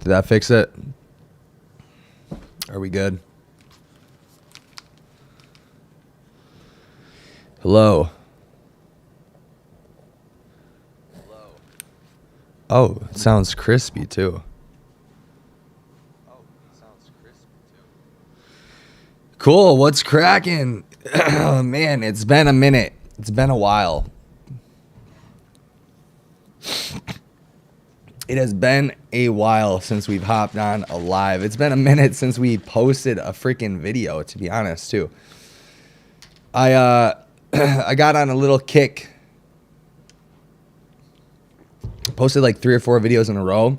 Did that fix it? Are we good? Hello. Oh, it sounds crispy too. Cool. What's cracking? Man, it's been a minute. It's been a while. It has been a while since we've hopped on a live. It's been a minute since we posted a freaking video, to be honest, too. I got on a little kick. Posted like 3 or 4 videos in a row.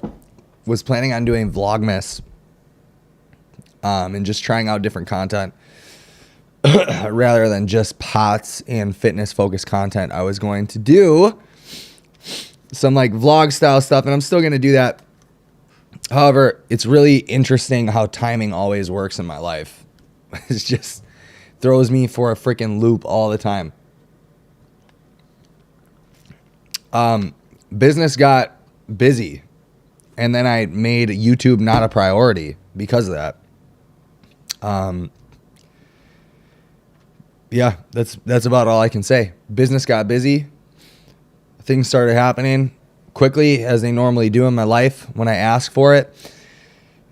Was planning on doing Vlogmas. And just trying out different content. Rather than just pots and fitness focused content. I was going to do some like vlog style stuff, and I'm still going to do that. However, it's really interesting how timing always works in my life. It just throws me for a freaking loop all the time. Business got busy, and then I made YouTube not a priority because of that. Yeah, that's about all I can say. Business got busy. Things started happening quickly, as they normally do in my life when I ask for it.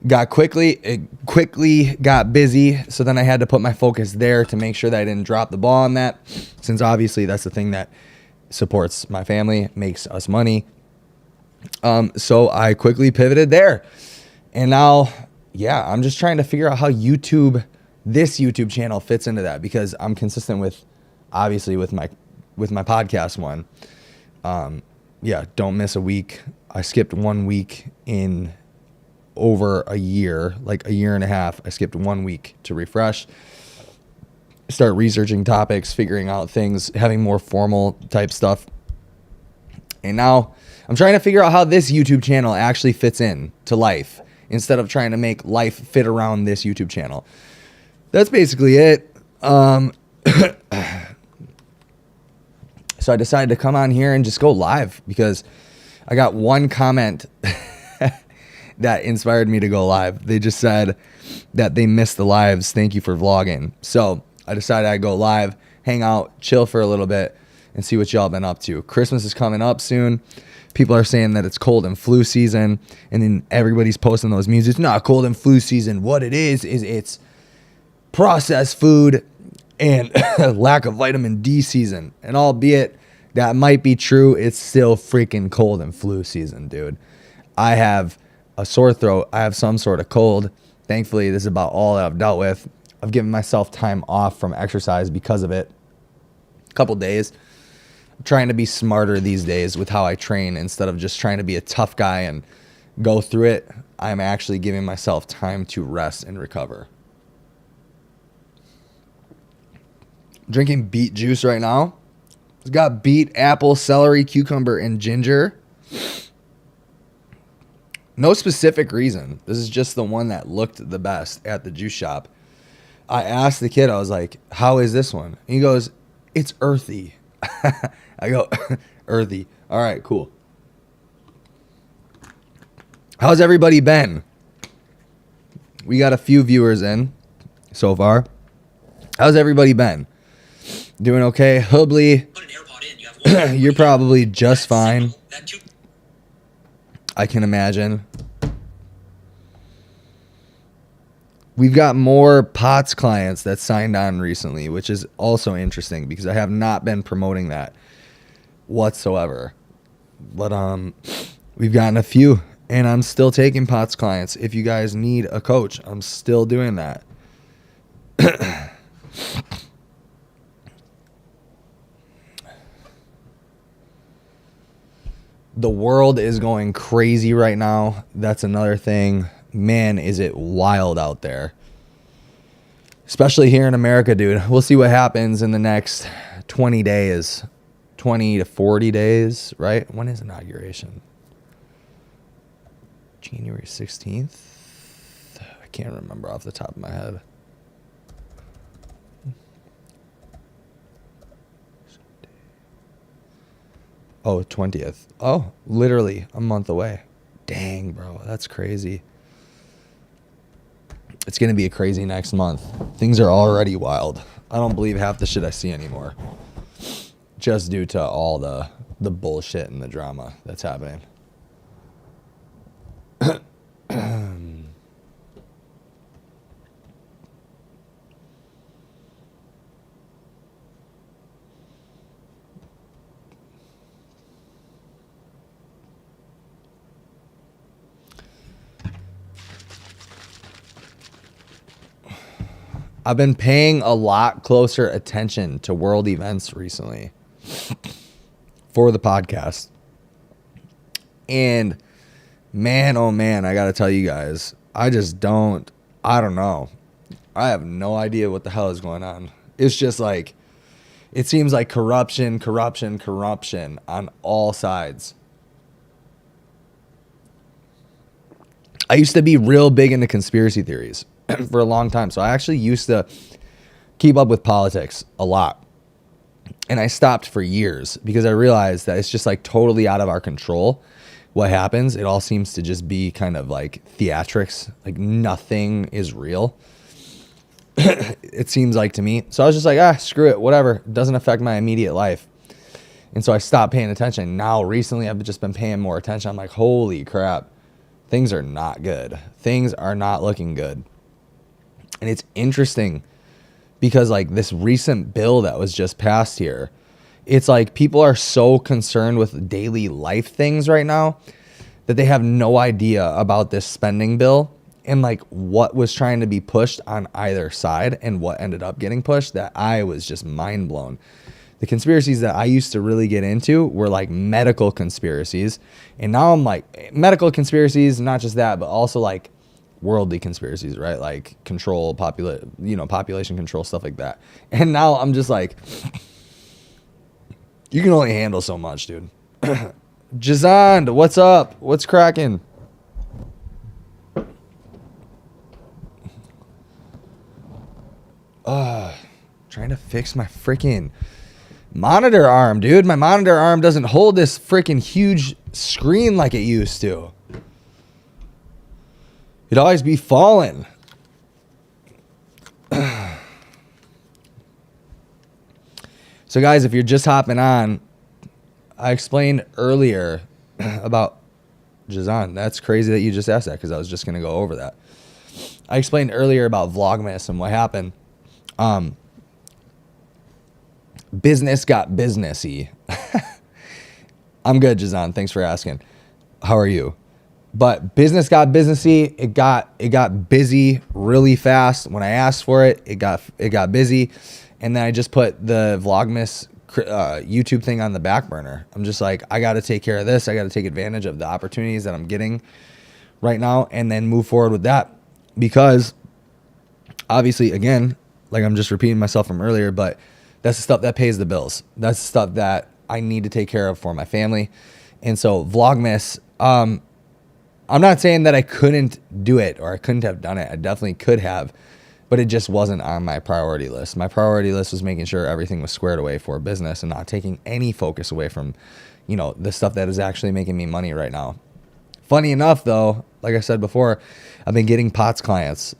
It quickly got busy, so then I had to put my focus there to make sure that I didn't drop the ball on that, since obviously that's the thing that supports my family, makes us money. So I quickly pivoted there. And now, yeah, I'm just trying to figure out how this YouTube channel fits into that, because I'm consistent with, obviously, with my podcast one. Yeah, don't miss a week. I skipped 1 week in over a year, like a year and a half. I skipped 1 week to refresh, start researching topics, figuring out things, having more formal type stuff. And now I'm trying to figure out how this YouTube channel actually fits in to life, instead of trying to make life fit around this YouTube channel. That's basically it. So I decided to come on here and just go live, because I got one comment that inspired me to go live. They just said that they missed the lives. Thank you for vlogging. So I decided I'd go live, hang out, chill for a little bit, and see what y'all been up to. Christmas is coming up soon. People are saying that it's cold and flu season, and then everybody's posting those memes. It's not cold and flu season. What it is it's processed food and lack of vitamin D season. And albeit that might be true, it's still freaking cold and flu season, dude. I have a sore throat. I have some sort of cold. Thankfully, this is about all that I've dealt with. I've given myself time off from exercise because of it. A couple days. I'm trying to be smarter these days with how I train, instead of just trying to be a tough guy and go through it. I'm actually giving myself time to rest and recover. Drinking beet juice right now. It's got beet, apple, celery, cucumber, and ginger. No specific reason. This is just the one that looked the best at the juice shop. I asked the kid, I was like, how is this one? And he goes, it's earthy. I go, earthy. All right, cool. How's everybody been? We got a few viewers in so far. How's everybody been? Doing okay? Hubley, you're probably just fine. I can imagine. We've got more POTS clients that signed on recently, which is also interesting, because I have not been promoting that whatsoever. But we've gotten a few, and I'm still taking POTS clients. If you guys need a coach, I'm still doing that. The world is going crazy right now. That's another thing. Man, is it wild out there. Especially here in America, dude. We'll see what happens in the next 20 days. 20 to 40 days, right? When is inauguration? January 16th? I can't remember off the top of my head. Oh, 20th. Oh, literally a month away. Dang, bro, that's crazy. It's going to be a crazy next month. Things are already wild. I don't believe half the shit I see anymore. Just due to all the bullshit and the drama that's happening. I've been paying a lot closer attention to world events recently for the podcast. And man, oh man, I got to tell you guys, I don't know. I have no idea what the hell is going on. It's just like, it seems like corruption on all sides. I used to be real big into conspiracy theories for a long time. So I actually used to keep up with politics a lot. And I stopped for years because I realized that it's just like totally out of our control what happens. It all seems to just be kind of like theatrics. Like nothing is real. It seems like to me. So I was just like, screw it, whatever. It doesn't affect my immediate life. And so I stopped paying attention. Now recently I've just been paying more attention. I'm like, holy crap. Things are not good. Things are not looking good. And it's interesting because like this recent bill that was just passed here, it's like people are so concerned with daily life things right now that they have no idea about this spending bill and like what was trying to be pushed on either side and what ended up getting pushed, that I was just mind blown. The conspiracies that I used to really get into were like medical conspiracies. And now I'm like medical conspiracies, not just that, but also like worldly conspiracies, right? Like population control, stuff like that. And now I'm just like, you can only handle so much, dude. Jazand, what's up? What's cracking? Trying to fix my freaking monitor arm, dude. My monitor arm doesn't hold this freaking huge screen like it used to. It'd always be falling. So guys, if you're just hopping on, I explained earlier about Jazan. That's crazy that you just asked that because I was just going to go over that. I explained earlier about Vlogmas and what happened. Business got businessy. I'm good, Jazan. Thanks for asking. How are you? But business got businessy. It got busy really fast. When I asked for it, it got busy. And then I just put the Vlogmas YouTube thing on the back burner. I'm just like, I got to take care of this. I got to take advantage of the opportunities that I'm getting right now and then move forward with that. Because obviously, again, like I'm just repeating myself from earlier, but that's the stuff that pays the bills. That's the stuff that I need to take care of for my family. And so Vlogmas, I'm not saying that I couldn't do it or I couldn't have done it. I definitely could have, but it just wasn't on my priority list. My priority list was making sure everything was squared away for business and not taking any focus away from, the stuff that is actually making me money right now. Funny enough, though, like I said before, I've been getting POTS clients,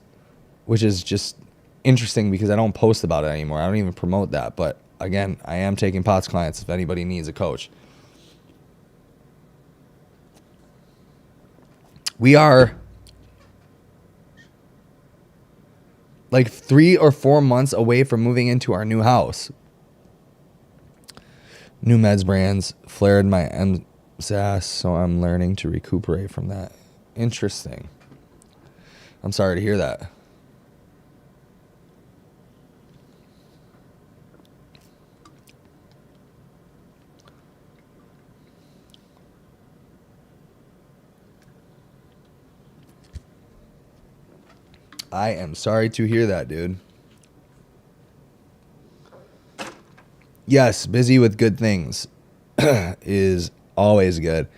which is just interesting because I don't post about it anymore. I don't even promote that. But again, I am taking POTS clients if anybody needs a coach. We are like 3 or 4 months away from moving into our new house. New meds brands flared my MSAS, so I'm learning to recuperate from that. Interesting. I'm sorry to hear that. I am sorry to hear that, dude. Yes, busy with good things is always good.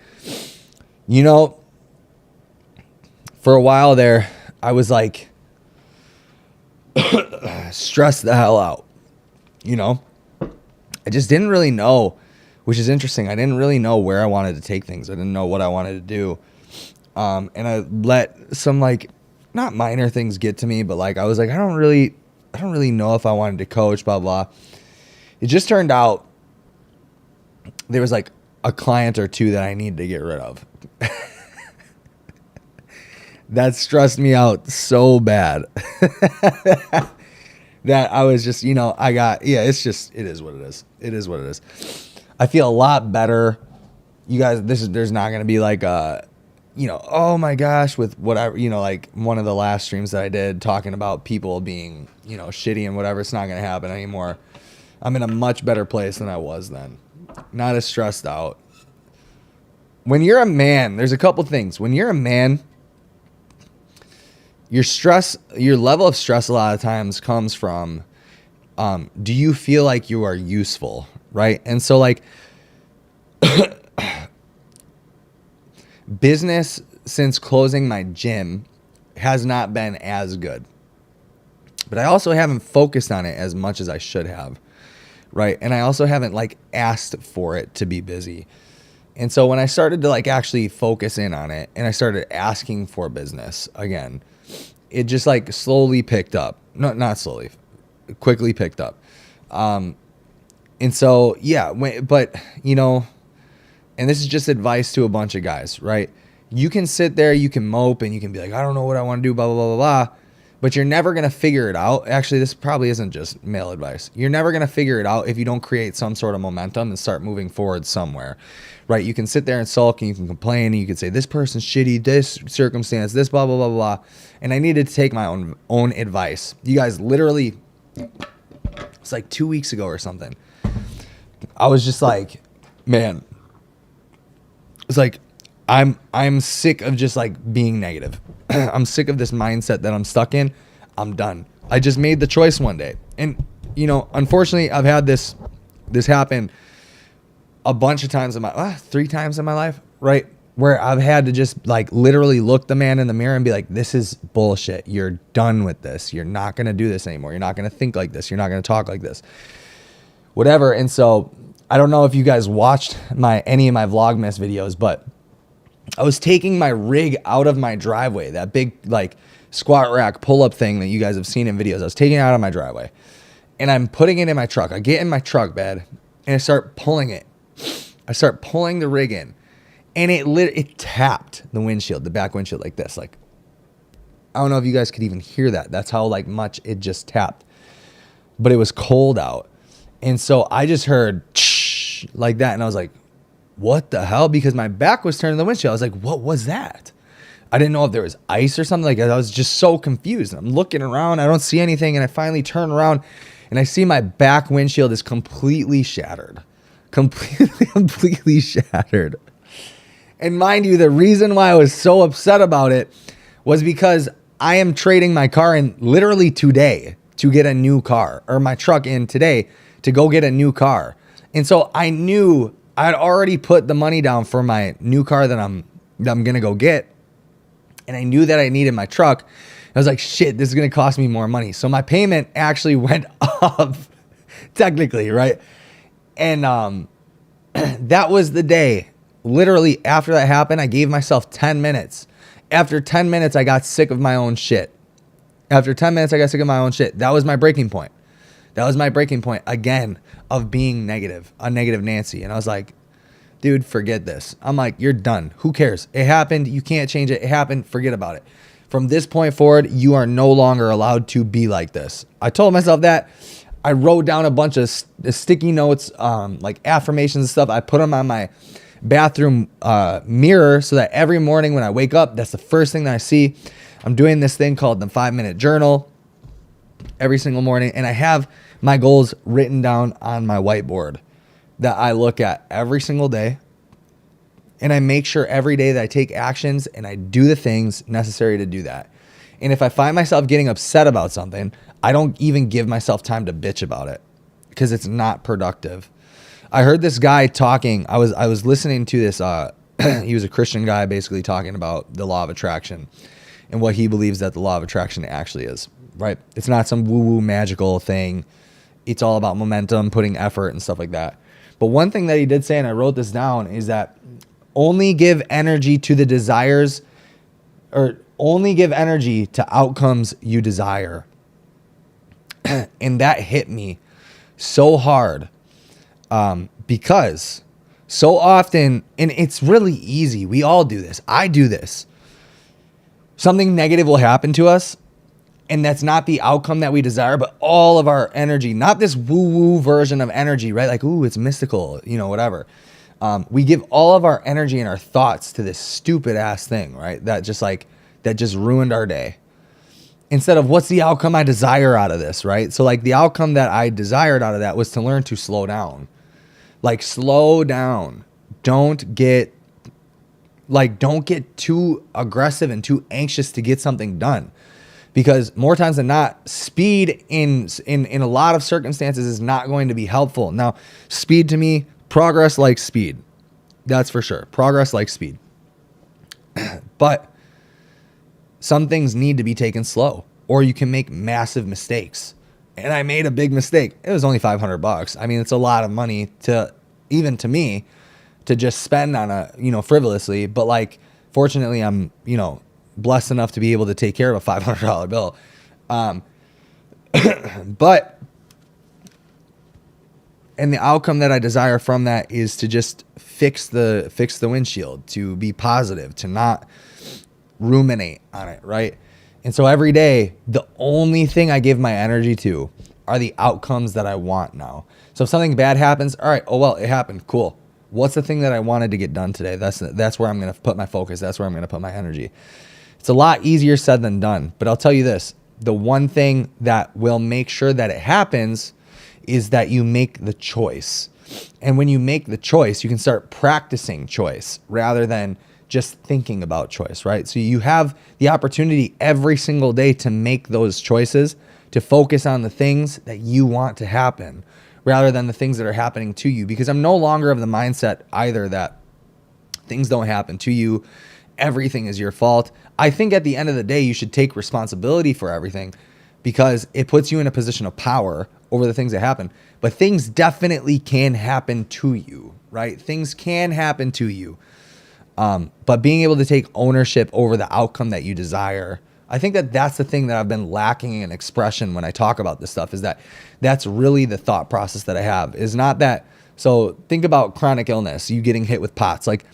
For a while there, I was like stressed the hell out. I just didn't really know, which is interesting. I didn't really know where I wanted to take things. I didn't know what I wanted to do. And I let some like, not minor things get to me, but like, I was like, I don't really know if I wanted to coach, blah, blah. It just turned out there was like a client or two that I needed to get rid of. That stressed me out so bad that I was just, it is what it is. It is what it is. I feel a lot better. You guys, there's not going to be like oh my gosh, with whatever, like one of the last streams that I did talking about people being, shitty and whatever. It's not going to happen anymore. I'm in a much better place than I was then. Not as stressed out. When you're a man, there's a couple things. When you're a man, your level of stress a lot of times comes from, do you feel like you are useful, right? And so like business since closing my gym has not been as good, but I also haven't focused on it as much as I should have, right? And I also haven't like asked for it to be busy. And so when I started to like actually focus in on it and I started asking for business again, it just like slowly picked up. No, not slowly, quickly picked up. And so, yeah, and this is just advice to a bunch of guys, right? You can sit there, you can mope and you can be like, I don't know what I want to do, blah, blah, blah, blah, blah. But you're never going to figure it out. Actually, this probably isn't just male advice. You're never going to figure it out if you don't create some sort of momentum and start moving forward somewhere, right? You can sit there and sulk and you can complain and you can say, this person's shitty, this circumstance, this blah, blah, blah, blah. And I needed to take my own advice. You guys, literally, it's like 2 weeks ago or something. I was just like, man, it's like, I'm sick of just like being negative. I'm sick of this mindset that I'm stuck in. I'm done. I just made the choice one day. And, unfortunately, I've had this happen a bunch of times 3 times in my life, right? Where I've had to just like literally look the man in the mirror and be like, this is bullshit. You're done with this. You're not going to do this anymore. You're not going to think like this. You're not going to talk like this. Whatever. And so I don't know if you guys watched any of my Vlogmas videos, but I was taking my rig out of my driveway, that big like squat rack pull-up thing that you guys have seen in videos. I was taking it out of my driveway and I'm putting it in my truck. I get in my truck bed and I start pulling it. I start pulling the rig in and it tapped the windshield, the back windshield like this. Like, I don't know if you guys could even hear that. That's how like much it just tapped, but it was cold out. And so I just heard like that. And I was like, what the hell? Because my back was turned to the windshield. I was like, what was that? I didn't know if there was ice or something like that. I was just so confused. I'm looking around. I don't see anything. And I finally turn around and I see my back windshield is completely shattered. Completely shattered. And mind you, the reason why I was so upset about it was because I am trading my car in literally today to get a new car, or my truck in today to go get a new car. And so I knew I had already put the money down for my new car that I'm going to go get. And I knew that I needed my truck. I was like, shit, this is going to cost me more money. So my payment actually went up technically, right? And that was the day. Literally after that happened, I gave myself 10 minutes. After 10 minutes, I got sick of my own shit. That was my breaking point. That was my breaking point again of being negative, a negative Nancy. And I was like, dude, forget this. I'm like, you're done. Who cares? It happened. You can't change it. It happened. Forget about it. From this point forward, you are no longer allowed to be like this. I told myself that. I wrote down a bunch of sticky notes, like affirmations and stuff. I put them on my bathroom mirror so that every morning when I wake up, that's the first thing that I see. I'm doing this thing called the 5-minute journal every single morning. And I have my goals written down on my whiteboard that I look at every single day. And I make sure every day that I take actions and I do the things necessary to do that. And if I find myself getting upset about something, I don't even give myself time to bitch about it because it's not productive. I heard this guy talking. I was listening to this. He was a Christian guy basically talking about the law of attraction and what he believes that the law of attraction actually is, right? It's not some woo-woo magical thing. It's all about momentum, putting effort and stuff like that. But one thing that he did say, and I wrote this down, is that only give energy to the desires or only give energy to outcomes you desire. And that hit me so hard, because so often, and it's really easy. We all do this. I do this. Something negative will happen to us, and that's not the outcome that we desire, but all of our energy, not this woo-woo version of energy, right? Like, ooh, it's mystical, whatever. We give all of our energy and our thoughts to this stupid ass thing, right? That just ruined our day. Instead of what's the outcome I desire out of this, right? So like the outcome that I desired out of that was to learn to slow down. Like, slow down. Don't get too aggressive and too anxious to get something done. Because more times than not, speed in a lot of circumstances is not going to be helpful. Now, speed to me, progress likes speed. That's for sure. Progress likes speed. But some things need to be taken slow, or you can make massive mistakes. And I made a big mistake. It was only $500. I mean, it's a lot of money even to me, to just spend on frivolously. But like, fortunately, I'm, blessed enough to be able to take care of a $500 bill. But, and the outcome that I desire from that is to just fix the windshield, to be positive, to not ruminate on it, right? And so every day, the only thing I give my energy to are the outcomes that I want now. So if something bad happens, all right, oh well, it happened, cool. What's the thing that I wanted to get done today? That's where I'm going to put my focus. That's where I'm going to put my energy. It's a lot easier said than done, but I'll tell you this, the one thing that will make sure that it happens is that you make the choice. And when you make the choice, you can start practicing choice rather than just thinking about choice, right? So you have the opportunity every single day to make those choices, to focus on the things that you want to happen rather than the things that are happening to you. Because I'm no longer of the mindset either that things don't happen to you, everything is your fault. I think at the end of the day, you should take responsibility for everything, because it puts you in a position of power over the things that happen. But things definitely can happen to you, right? Things can happen to you. But being able to take ownership over the outcome that you desire, I think that that's the thing that I've been lacking in expression when I talk about this stuff, is that that's really the thought process that I have, is not that. So think about chronic illness, you getting hit with POTS. Like,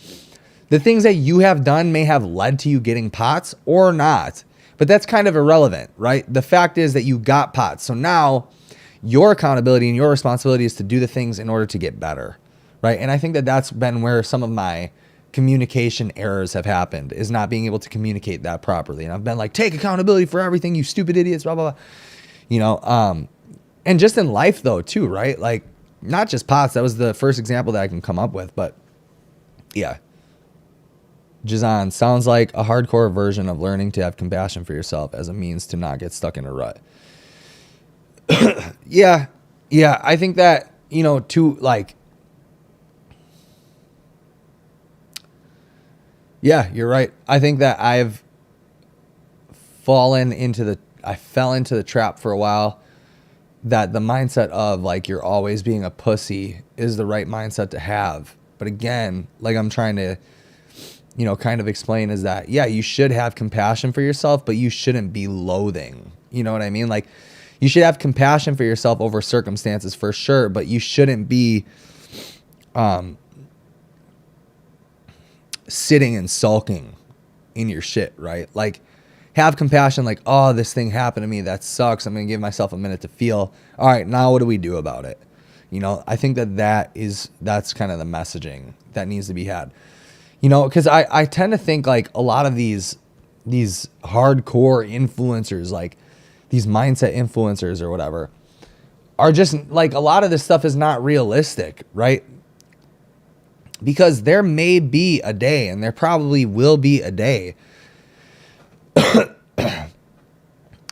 the things that you have done may have led to you getting POTS or not, but that's kind of irrelevant, right? The fact is that you got POTS. So now your accountability and your responsibility is to do the things in order to get better, right? And I think that that's been where some of my communication errors have happened, is not being able to communicate that properly. And I've been like, take accountability for everything, you stupid idiots, blah, blah, blah. And just in life though, too, right? Like, not just POTS, that was the first example that I can come up with, but yeah. Jazan, sounds like a hardcore version of learning to have compassion for yourself as a means to not get stuck in a rut. Yeah. I think that, yeah, you're right. I think that I fell into the trap for a while, that the mindset of like, you're always being a pussy is the right mindset to have. But again, like I'm trying to, kind of explain, is that, yeah, you should have compassion for yourself, but you shouldn't be loathing. You know what I mean? Like, you should have compassion for yourself over circumstances for sure, but you shouldn't be sitting and sulking in your shit, right? Like, have compassion, like, oh, this thing happened to me, that sucks, I'm gonna give myself a minute to feel. All right, now what do we do about it? I think that's kind of the messaging that needs to be had. Because I tend to think like a lot of these hardcore influencers, like these mindset influencers or whatever, are just like, a lot of this stuff is not realistic, right? Because there may be a day, and there probably will be a day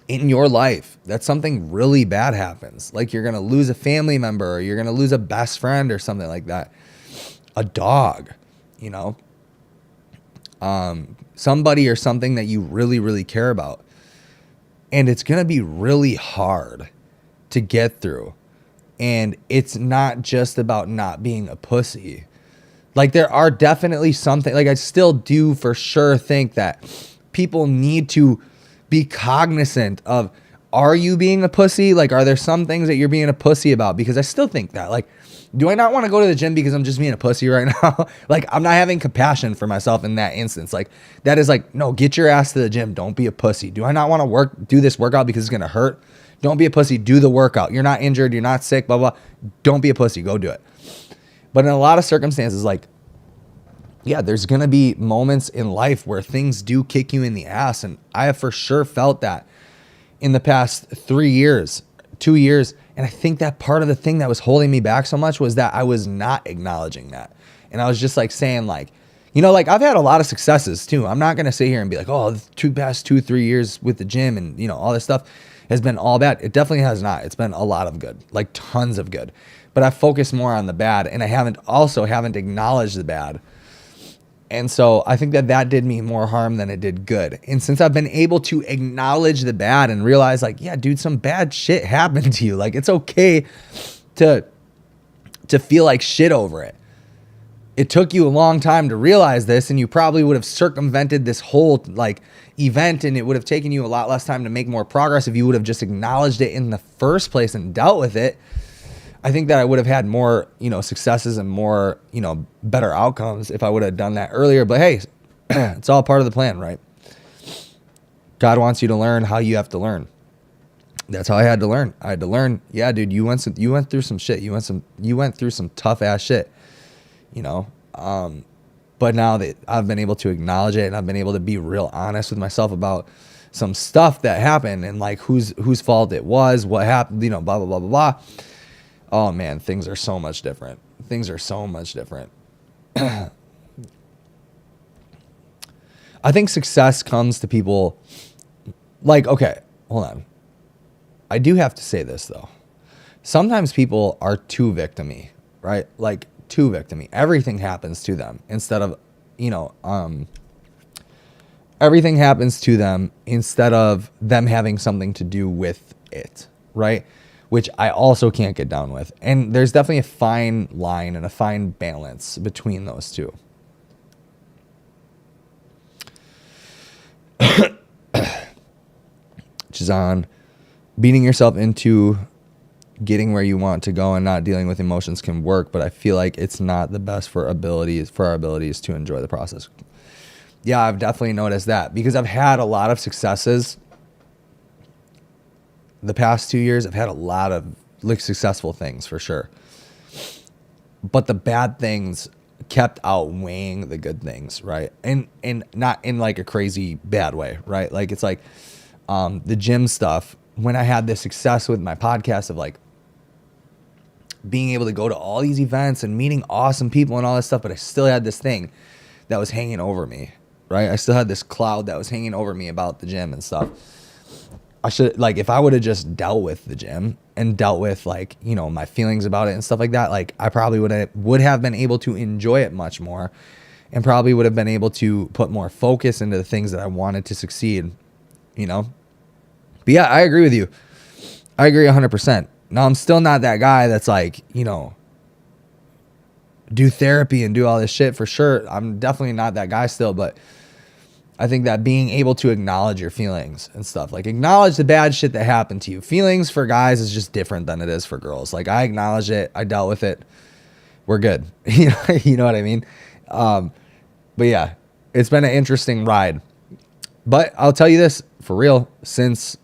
in your life that something really bad happens. Like, you're going to lose a family member, or you're going to lose a best friend or something like that. A dog, somebody or something that you really, really care about. And it's going to be really hard to get through. And it's not just about not being a pussy. Like, there are definitely something, like, I still do for sure think that people need to be cognizant of, are you being a pussy? Like, are there some things that you're being a pussy about? Because I still think that, like, do I not want to go to the gym because I'm just being a pussy right now? Like, I'm not having compassion for myself in that instance. Like, that is like, no, get your ass to the gym. Don't be a pussy. Do I not want to do this workout because it's going to hurt? Don't be a pussy. Do the workout. You're not injured. You're not sick, blah, blah. Don't be a pussy. Go do it. But in a lot of circumstances, like, yeah, there's going to be moments in life where things do kick you in the ass. And I have for sure felt that in the past 3 years, 2 years. And I think that part of the thing that was holding me back so much was that I was not acknowledging that. And I was just like saying, like, you know, like, I've had a lot of successes too. I'm not going to sit here and be like, oh, the past 2-3 years with the gym and, you know, all this stuff has been all bad. It definitely has not. It's been a lot of good, like tons of good. But I focus more on the bad, and I haven't acknowledged the bad. And so I think that did me more harm than it did good. And since I've been able to acknowledge the bad and realize, like, yeah, dude, some bad shit happened to you. Like, it's okay to feel like shit over it. It took you a long time to realize this, and you probably would have circumvented this whole, like, event, and it would have taken you a lot less time to make more progress if you would have just acknowledged it in the first place and dealt with it. I think that I would have had more, you know, successes and more, you know, better outcomes if I would have done that earlier. But hey, it's all part of the plan, right? God wants you to learn how you have to learn. That's how I had to learn. I had to learn. Yeah, dude, you went through some shit. You went through some tough ass shit, you know. But now that I've been able to acknowledge it, and I've been able to be real honest with myself about some stuff that happened, and like whose fault it was, what happened, you know, blah blah blah blah blah. Oh man, things are so much different. Things are so much different. I think success comes to people like, okay, hold on. I do have to say this though. Sometimes people are too victim-y, right? Like too victim-y. Everything happens to them instead of, you know, everything happens to them instead of them having something to do with it, right? Which I also can't get down with. And there's definitely a fine line and a fine balance between those two. Which is on beating yourself into getting where you want to go and not dealing with emotions can work, but I feel like it's not the best for our abilities to enjoy the process. Yeah, I've definitely noticed that because I've had a lot of successes. The past 2 years, I've had a lot of like successful things for sure. But the bad things kept outweighing the good things, right? And not in like a crazy bad way, right? Like it's like the gym stuff, when I had this success with my podcast of like being able to go to all these events and meeting awesome people and all this stuff, but I still had this thing that was hanging over me, right? I still had this cloud that was hanging over me about the gym and stuff. I should, like, if I would have just dealt with the gym and dealt with, like, you know, my feelings about it and stuff like that, like, I probably would have been able to enjoy it much more and probably would have been able to put more focus into the things that I wanted to succeed, you know? But yeah, I agree with you. I agree 100%. Now, I'm still not that guy that's like, you know, do therapy and do all this shit for sure. I'm definitely not that guy still, but I think that being able to acknowledge your feelings and stuff, like acknowledge the bad shit that happened to you. Feelings for guys is just different than it is for girls. Like I acknowledged it. I dealt with it. We're good. You know what I mean? But yeah, it's been an interesting ride. But I'll tell you this for real, since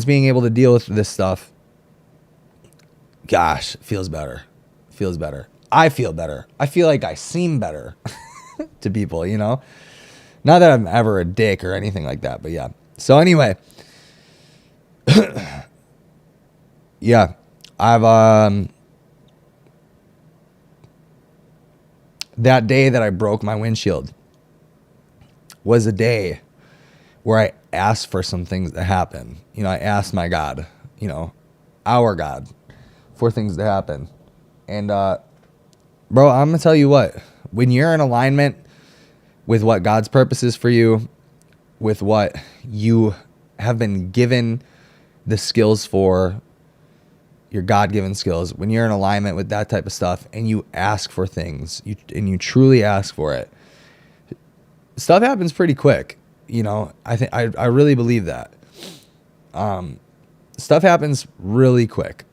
being able to deal with this stuff, gosh, feels better. Feels better. I feel better. I feel like I seem better to people, you know? Not that I'm ever a dick or anything like that, but yeah. So anyway, yeah, I've, that day that I broke my windshield was a day where I asked for some things to happen. You know, I asked my God, you know, our God, for things to happen. And, bro, I'm going to tell you what, when you're in alignment with what God's purpose is for you, with what you have been given the skills for, your God-given skills, when you're in alignment with that type of stuff and you ask for things, and you truly ask for it, stuff happens pretty quick. You know, I really believe that. Stuff happens really quick.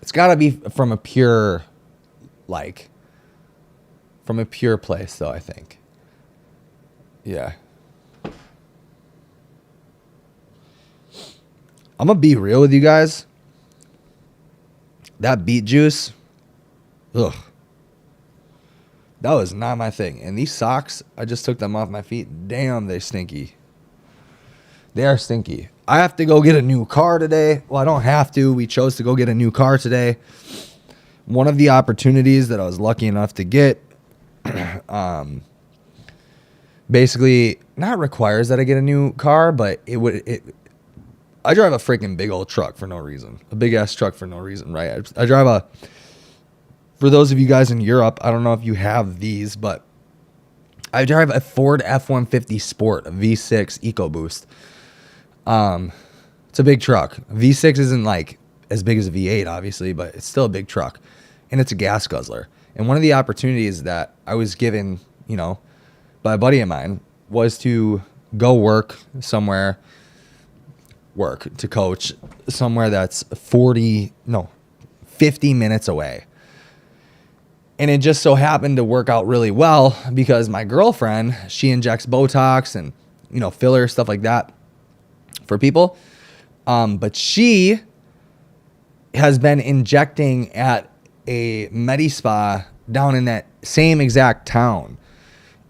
It's got to be from a pure place, though, I think. Yeah. I'm going to be real with you guys. That beet juice, ugh. That was not my thing. And these socks, I just took them off my feet. Damn, they're stinky. They are stinky. I have to go get a new car today. Well, I don't have to. We chose to go get a new car today. One of the opportunities that I was lucky enough to get basically not requires that I get a new car, but I drive a freaking big old truck for no reason. A big ass truck for no reason, right? I drive for those of you guys in Europe, I don't know if you have these, but I drive a Ford F-150 Sport, a V6 EcoBoost. It's a big truck. V6 isn't like as big as a V8, obviously, but it's still a big truck. And it's a gas guzzler. And one of the opportunities that I was given, you know, by a buddy of mine was to go to coach somewhere that's 50 minutes away. And it just so happened to work out really well because my girlfriend, she injects Botox and, you know, filler, stuff like that for people. But she has been injecting at a Medi-Spa down in that same exact town.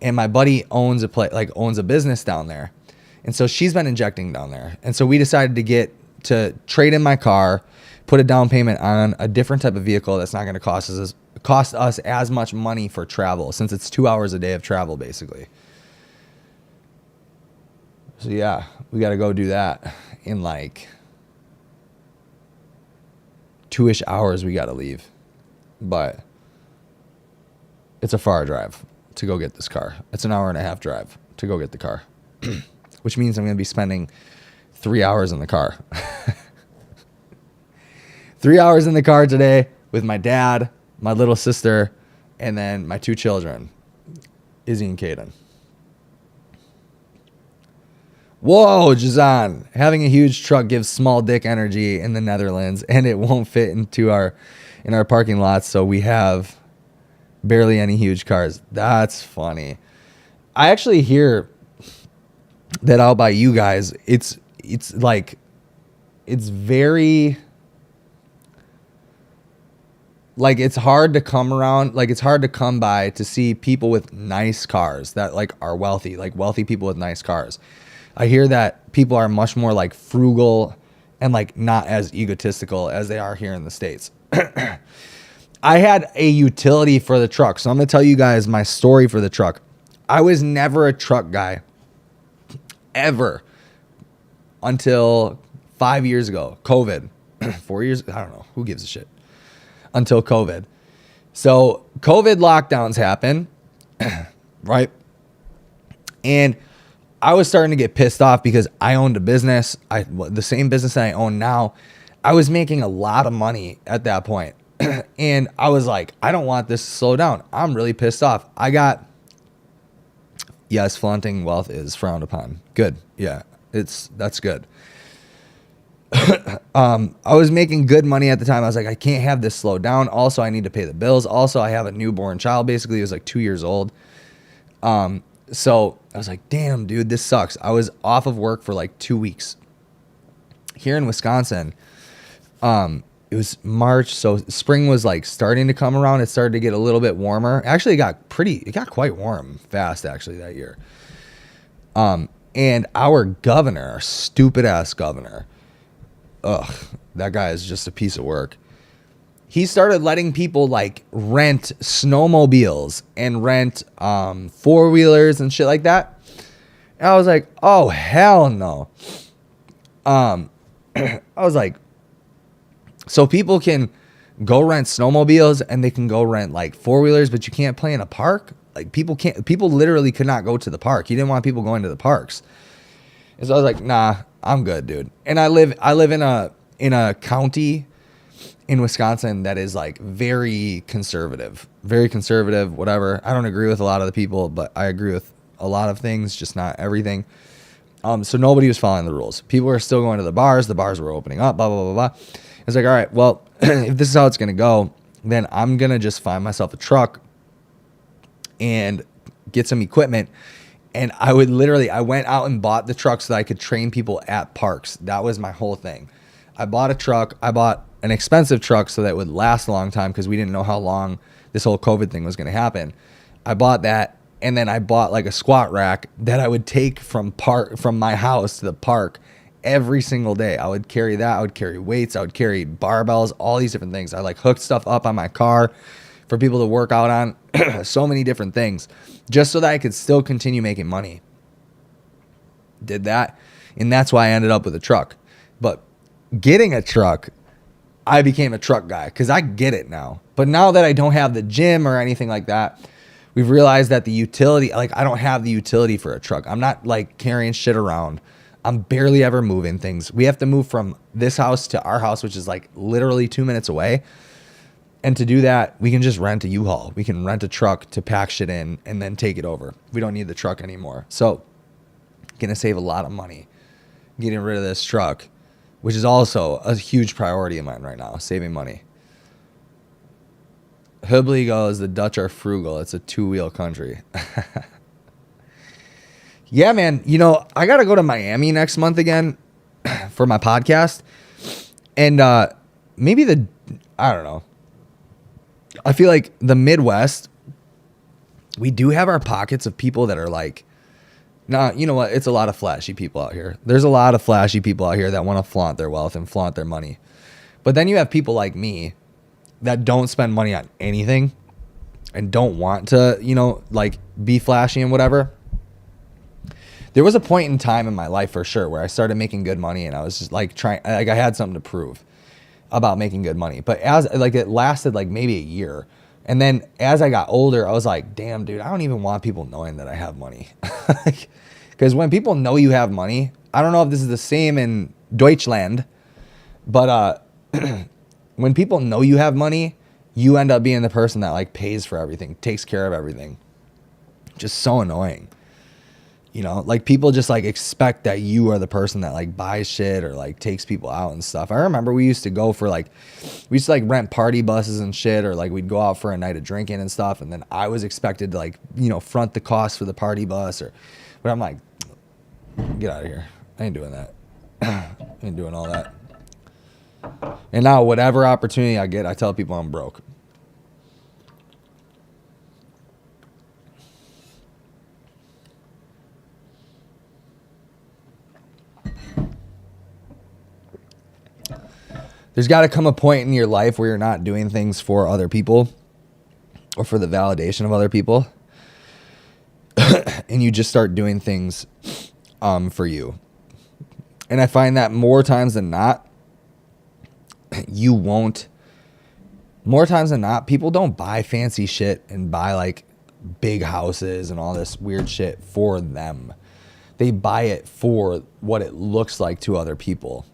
And my buddy owns a business down there. And so she's been injecting down there. And so we decided to trade in my car, put a down payment on a different type of vehicle that's not going to cost us as much money for travel, since it's 2 hours a day of travel, basically. So yeah, we got to go do that in like 2-ish hours. We got to leave, but it's a far drive to go get this car. It's an 1.5-hour drive to go get the car, which means I'm going to be spending 3 hours in the car. 3 hours in the car today with my dad, my little sister, and then my 2 children, Izzy and Caden. Whoa, Jazan. Having a huge truck gives small dick energy in the Netherlands, and it won't fit in our parking lots, so we have barely any huge cars. That's funny. I actually hear that out by you guys, it's very... like, it's hard to come around, like, it's hard to come by to see people with nice cars that, like, are wealthy, like, wealthy people with nice cars. I hear that people are much more, like, frugal and, like, not as egotistical as they are here in the States. I had a utility for the truck, so I'm going to tell you guys my story for the truck. I was never a truck guy, ever, until 5 years ago. COVID. 4 years? I don't know. Who gives a shit? Until COVID. So COVID lockdowns happen, right? And I was starting to get pissed off because I owned a business. The same business that I own now. I was making a lot of money at that point. And I was like, I don't want this to slow down. I'm really pissed off. Yes, flaunting wealth is frowned upon. Good. Yeah, that's good. I was making good money at the time. I was like, I can't have this slow down. Also, I need to pay the bills. Also, I have a newborn child. Basically, he was like 2 years old. So I was like, damn, dude, this sucks. I was off of work for like 2 weeks. Here in Wisconsin, it was March, so spring was like starting to come around. It started to get a little bit warmer. Actually, it got quite warm fast actually that year. And our governor, our stupid ass governor, that guy is just a piece of work. He started letting people like rent snowmobiles and rent 4-wheelers and shit like that. And I was like, oh hell no. I was like, so people can go rent snowmobiles and they can go rent like 4-wheelers, but you can't play in a park. Like people literally could not go to the park. He didn't want people going to the parks. And so I was like, nah, I'm good, dude. And I live in a county in Wisconsin that is like very conservative, whatever. I don't agree with a lot of the people, but I agree with a lot of things, just not everything. So nobody was following the rules. People were still going to the bars. The bars were opening up, blah, blah, blah, blah. It's like, all right, well, if this is how it's going to go, then I'm going to just find myself a truck and get some equipment. And I went out and bought the truck so that I could train people at parks. That was my whole thing. I bought a truck. I bought an expensive truck so that it would last a long time because we didn't know how long this whole COVID thing was going to happen. I bought that. And then I bought like a squat rack that I would take from my house to the park every single day. I would carry that. I would carry weights. I would carry barbells, all these different things. I like hooked stuff up on my car for people to work out on. So many different things just so that I could still continue making money. Did that. And that's why I ended up with a truck. But getting a truck, I became a truck guy because I get it now. But now that I don't have the gym or anything like that, we've realized that the utility, like I don't have the utility for a truck. I'm not like carrying shit around. I'm barely ever moving things. We have to move from this house to our house, which is like literally 2 minutes away. And to do that, we can just rent a U-Haul. We can rent a truck to pack shit in and then take it over. We don't need the truck anymore. So going to save a lot of money getting rid of this truck, which is also a huge priority of mine right now, saving money. Hubley goes, the Dutch are frugal. It's a two-wheel country. Yeah, man. You know, I got to go to Miami next month again for my podcast. And maybe I don't know. I feel like the Midwest, we do have our pockets of people that are like, nah, you know what? It's a lot of flashy people out here. There's a lot of flashy people out here that want to flaunt their wealth and flaunt their money. But then you have people like me that don't spend money on anything and don't want to, you know, like be flashy and whatever. There was a point in time in my life for sure where I started making good money and I was just like I had something to prove about making good money. But as like it lasted like maybe a year. And then as I got older, I was like, damn, dude, I don't even want people knowing that I have money. Because when people know you have money, I don't know if this is the same in Deutschland, but when people know you have money, you end up being the person that like pays for everything, takes care of everything. Just so annoying. You know, like people just like expect that you are the person that like buys shit or like takes people out and stuff. I remember we used to like rent party buses and shit, or like we'd go out for a night of drinking and stuff. And then I was expected to like, you know, front the cost for the party bus but I'm like, get out of here. I ain't doing that. I ain't doing all that. And now whatever opportunity I get, I tell people I'm broke. There's got to come a point in your life where you're not doing things for other people or for the validation of other people. And you just start doing things for you. And I find that more times than not, people don't buy fancy shit and buy like big houses and all this weird shit for them. They buy it for what it looks like to other people.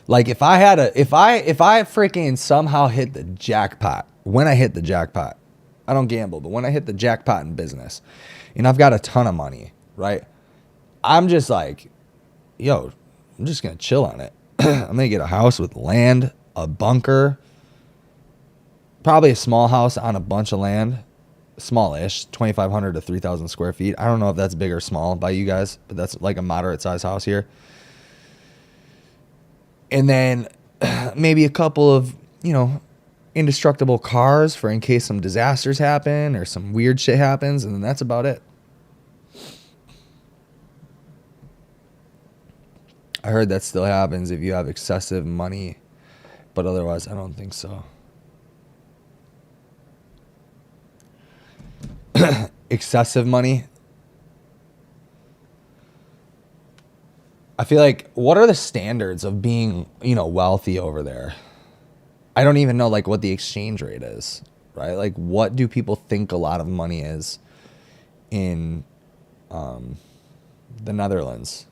Like if I freaking somehow hit the jackpot, when I hit the jackpot, I don't gamble, but when I hit the jackpot in business and I've got a ton of money, right? I'm just like, yo, I'm just going to chill on it. I'm going to get a house with land, a bunker, probably a small house on a bunch of land, smallish, 2,500 to 3,000 square feet. I don't know if that's big or small by you guys, but that's like a moderate size house here. And then maybe a couple of, you know, indestructible cars for in case some disasters happen or some weird shit happens. And then that's about it. I heard that still happens if you have excessive money, but otherwise I don't think so. Excessive money. I feel like, what are the standards of being, you know, wealthy over there? I don't even know like what the exchange rate is, right? Like what do people think a lot of money is in the Netherlands?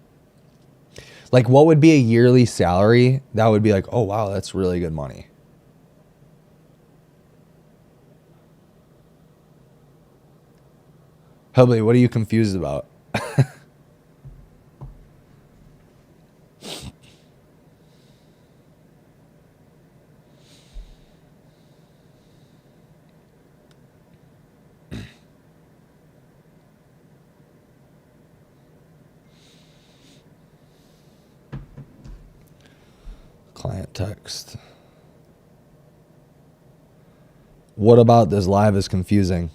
Like what would be a yearly salary that would be like, oh wow, that's really good money? Hubby, what are you confused about? Client text. What about this live is confusing?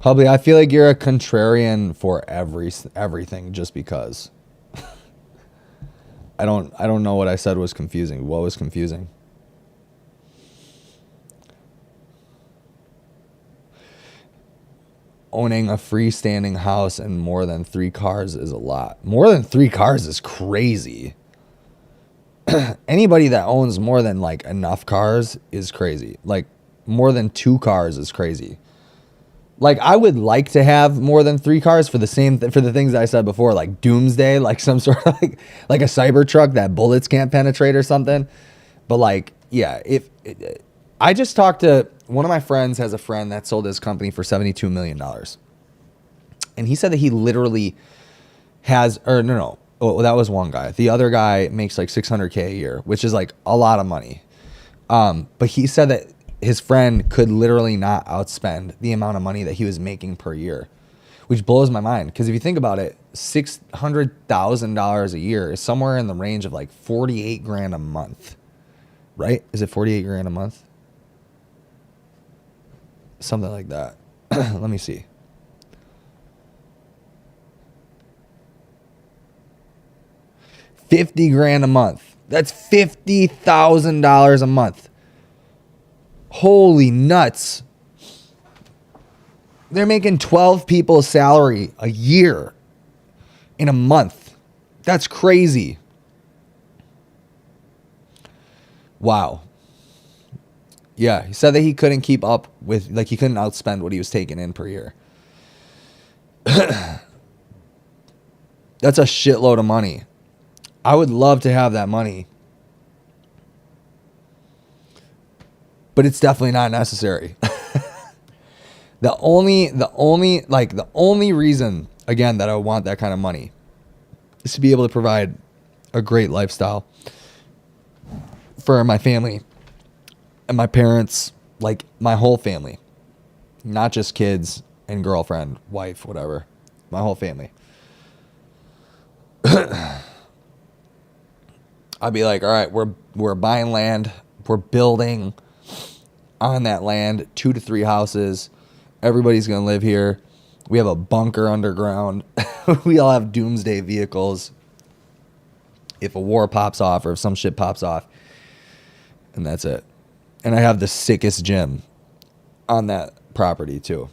Hubby, I feel like you're a contrarian for everything just because. I don't know what I said was confusing. What was confusing? Owning a freestanding house and more than 3 cars is a lot. More than 3 cars is crazy. Anybody that owns more than like enough cars is crazy. Like more than 2 cars is crazy. Like I would like to have more than 3 cars for the for the things I said before, like doomsday, like some sort of like a Cybertruck that bullets can't penetrate or something. But like, yeah, I just talked to one of my friends has a friend that sold his company for $72 million. And he said that he literally has, or no. Oh, that was one guy. The other guy makes like $600K a year, which is like a lot of money. But he said that his friend could literally not outspend the amount of money that he was making per year, which blows my mind. Because if you think about it, $600,000 a year is somewhere in the range of like 48 grand a month, right? Is it 48 grand a month? Something like that. Let me see. $50 grand a month. That's $50,000 a month. Holy nuts. They're making 12 people's salary a year in a month. That's crazy. Wow. Yeah, he said that he couldn't keep up with, like he couldn't outspend what he was taking in per year. That's a shitload of money. I would love to have that money. But it's definitely not necessary. The only reason, again, that I want that kind of money is to be able to provide a great lifestyle for my family and my parents, like my whole family, not just kids and girlfriend, wife, whatever, my whole family. I'd be like, all right, we're buying land, we're building on that land, 2 to 3 houses. Everybody's gonna live here. We have a bunker underground. We all have doomsday vehicles if a war pops off or if some shit pops off. And that's it. And I have the sickest gym on that property too.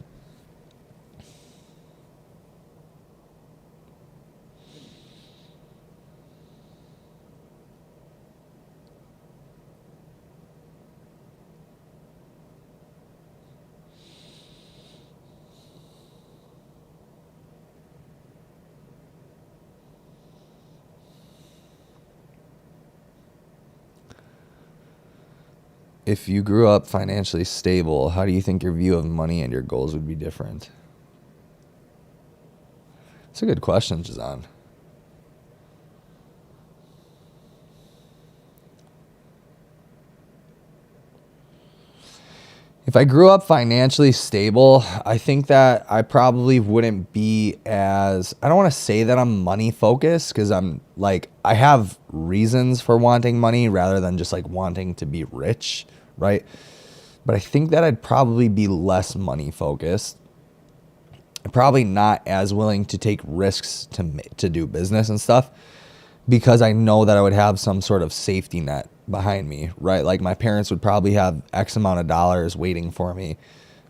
If you grew up financially stable, how do you think your view of money and your goals would be different? It's a good question, Jazan. If I grew up financially stable, I think that I probably wouldn't be as, I don't want to say that I'm money focused because I'm like, I have reasons for wanting money rather than just like wanting to be rich, right? But I think that I'd probably be less money focused. I'm probably not as willing to take risks to do business and stuff because I know that I would have some sort of safety net behind me, right? Like my parents would probably have X amount of dollars waiting for me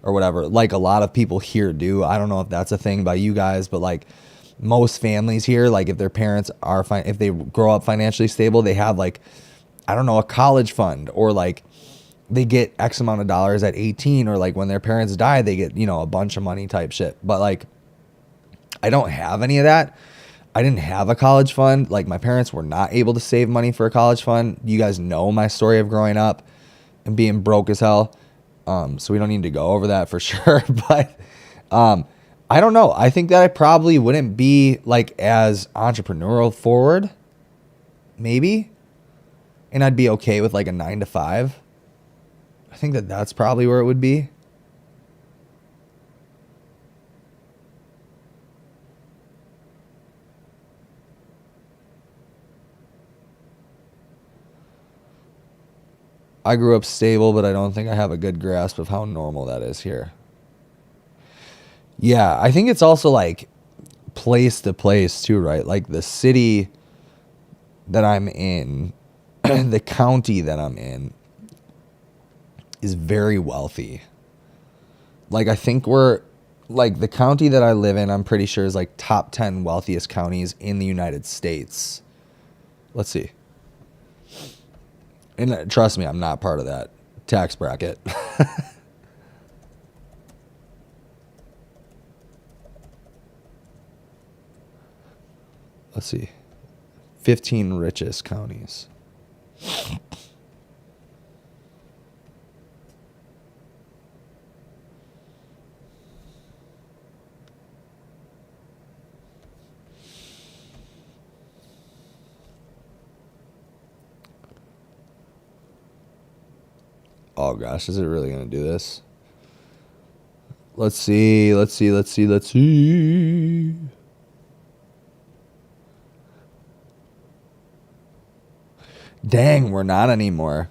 or whatever. Like a lot of people here do. I don't know if that's a thing by you guys, but like most families here, like if their parents are if they grow up financially stable, they have like, I don't know, a college fund or like they get X amount of dollars at 18 or like when their parents die, they get, you know, a bunch of money type shit. But like, I don't have any of that. I didn't have a college fund. Like my parents were not able to save money for a college fund. You guys know my story of growing up. and being broke as hell. So we don't need to go over that for sure. But I don't know. I think that I probably wouldn't be like as entrepreneurial forward, maybe. And I'd be okay with like a 9 to 5. I think that that's probably where it would be. I grew up stable, but I don't think I have a good grasp of how normal that is here. Yeah, I think it's also like place to place too, right? Like the city that I'm in, the county that I'm in is very wealthy. Like I think we're like the county that I live in, I'm pretty sure is like top 10 wealthiest counties in the United States. Let's see. And trust me, I'm not part of that tax bracket. Let's see. 15 richest counties. Oh gosh, is it really going to do this? Let's see. Dang, we're not anymore.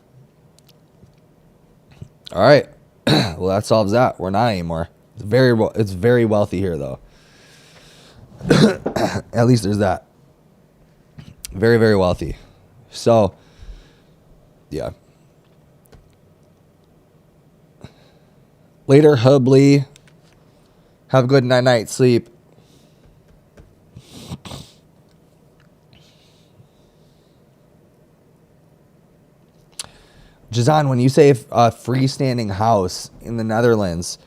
All right. Well, that solves that. We're not anymore. It's very wealthy here though. At least there's that. Very, very wealthy. So, yeah. Later, Hubley. Have a good night sleep. Jazan, when you say a freestanding house in the Netherlands,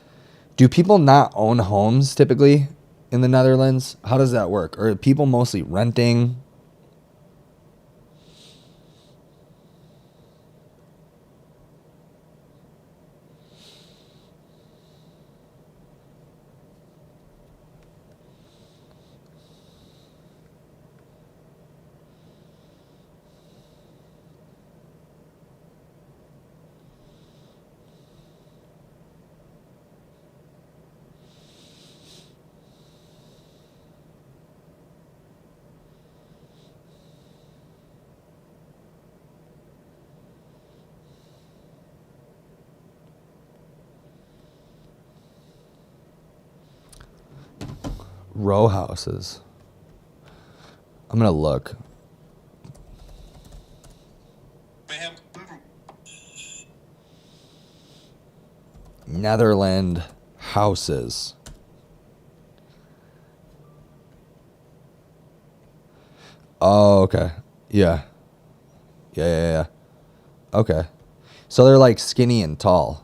do people not own homes typically in the Netherlands? How does that work? Or are people mostly renting? Row houses. I'm going to look. Netherlands houses. Oh, okay. Yeah. Yeah. Okay. So they're like skinny and tall.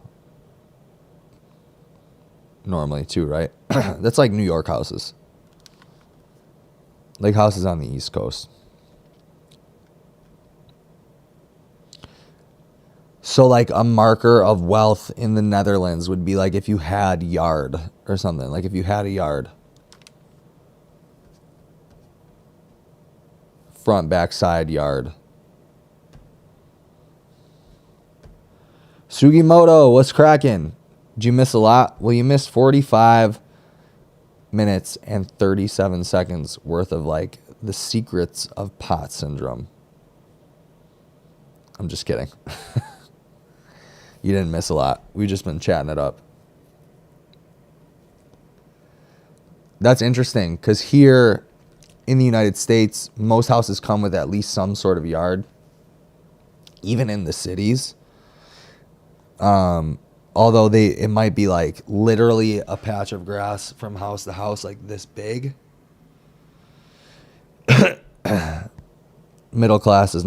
Normally too, right? That's like New York houses. Like houses on the East Coast. So like a marker of wealth in the Netherlands would be like if you had yard or something. Like if you had a yard. Front, back, side, yard. Sugimoto, what's cracking? Did you miss a lot? Well, you missed 45 minutes and 37 seconds worth of like the secrets of pot syndrome. I'm just kidding. You didn't miss a lot. We've just been chatting it up. That's interesting because here in the United States, most houses come with at least some sort of yard, even in the cities. Although it might be like literally a patch of grass from house to house, like this big. Middle class is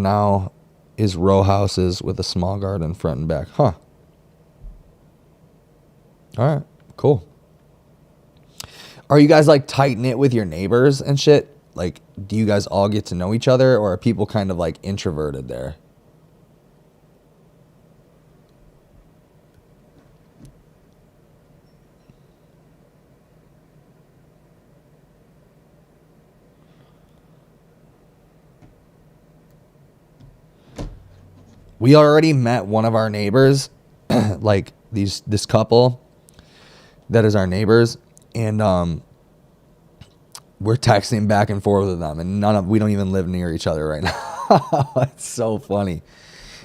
row houses with a small garden front and back. Huh. All right, cool. Are you guys like tight knit with your neighbors and shit? Like, do you guys all get to know each other, or are people kind of like introverted there? We already met one of our neighbors, like this couple that is our neighbors, and we're texting back and forth with them, and we don't even live near each other right now. It's so funny.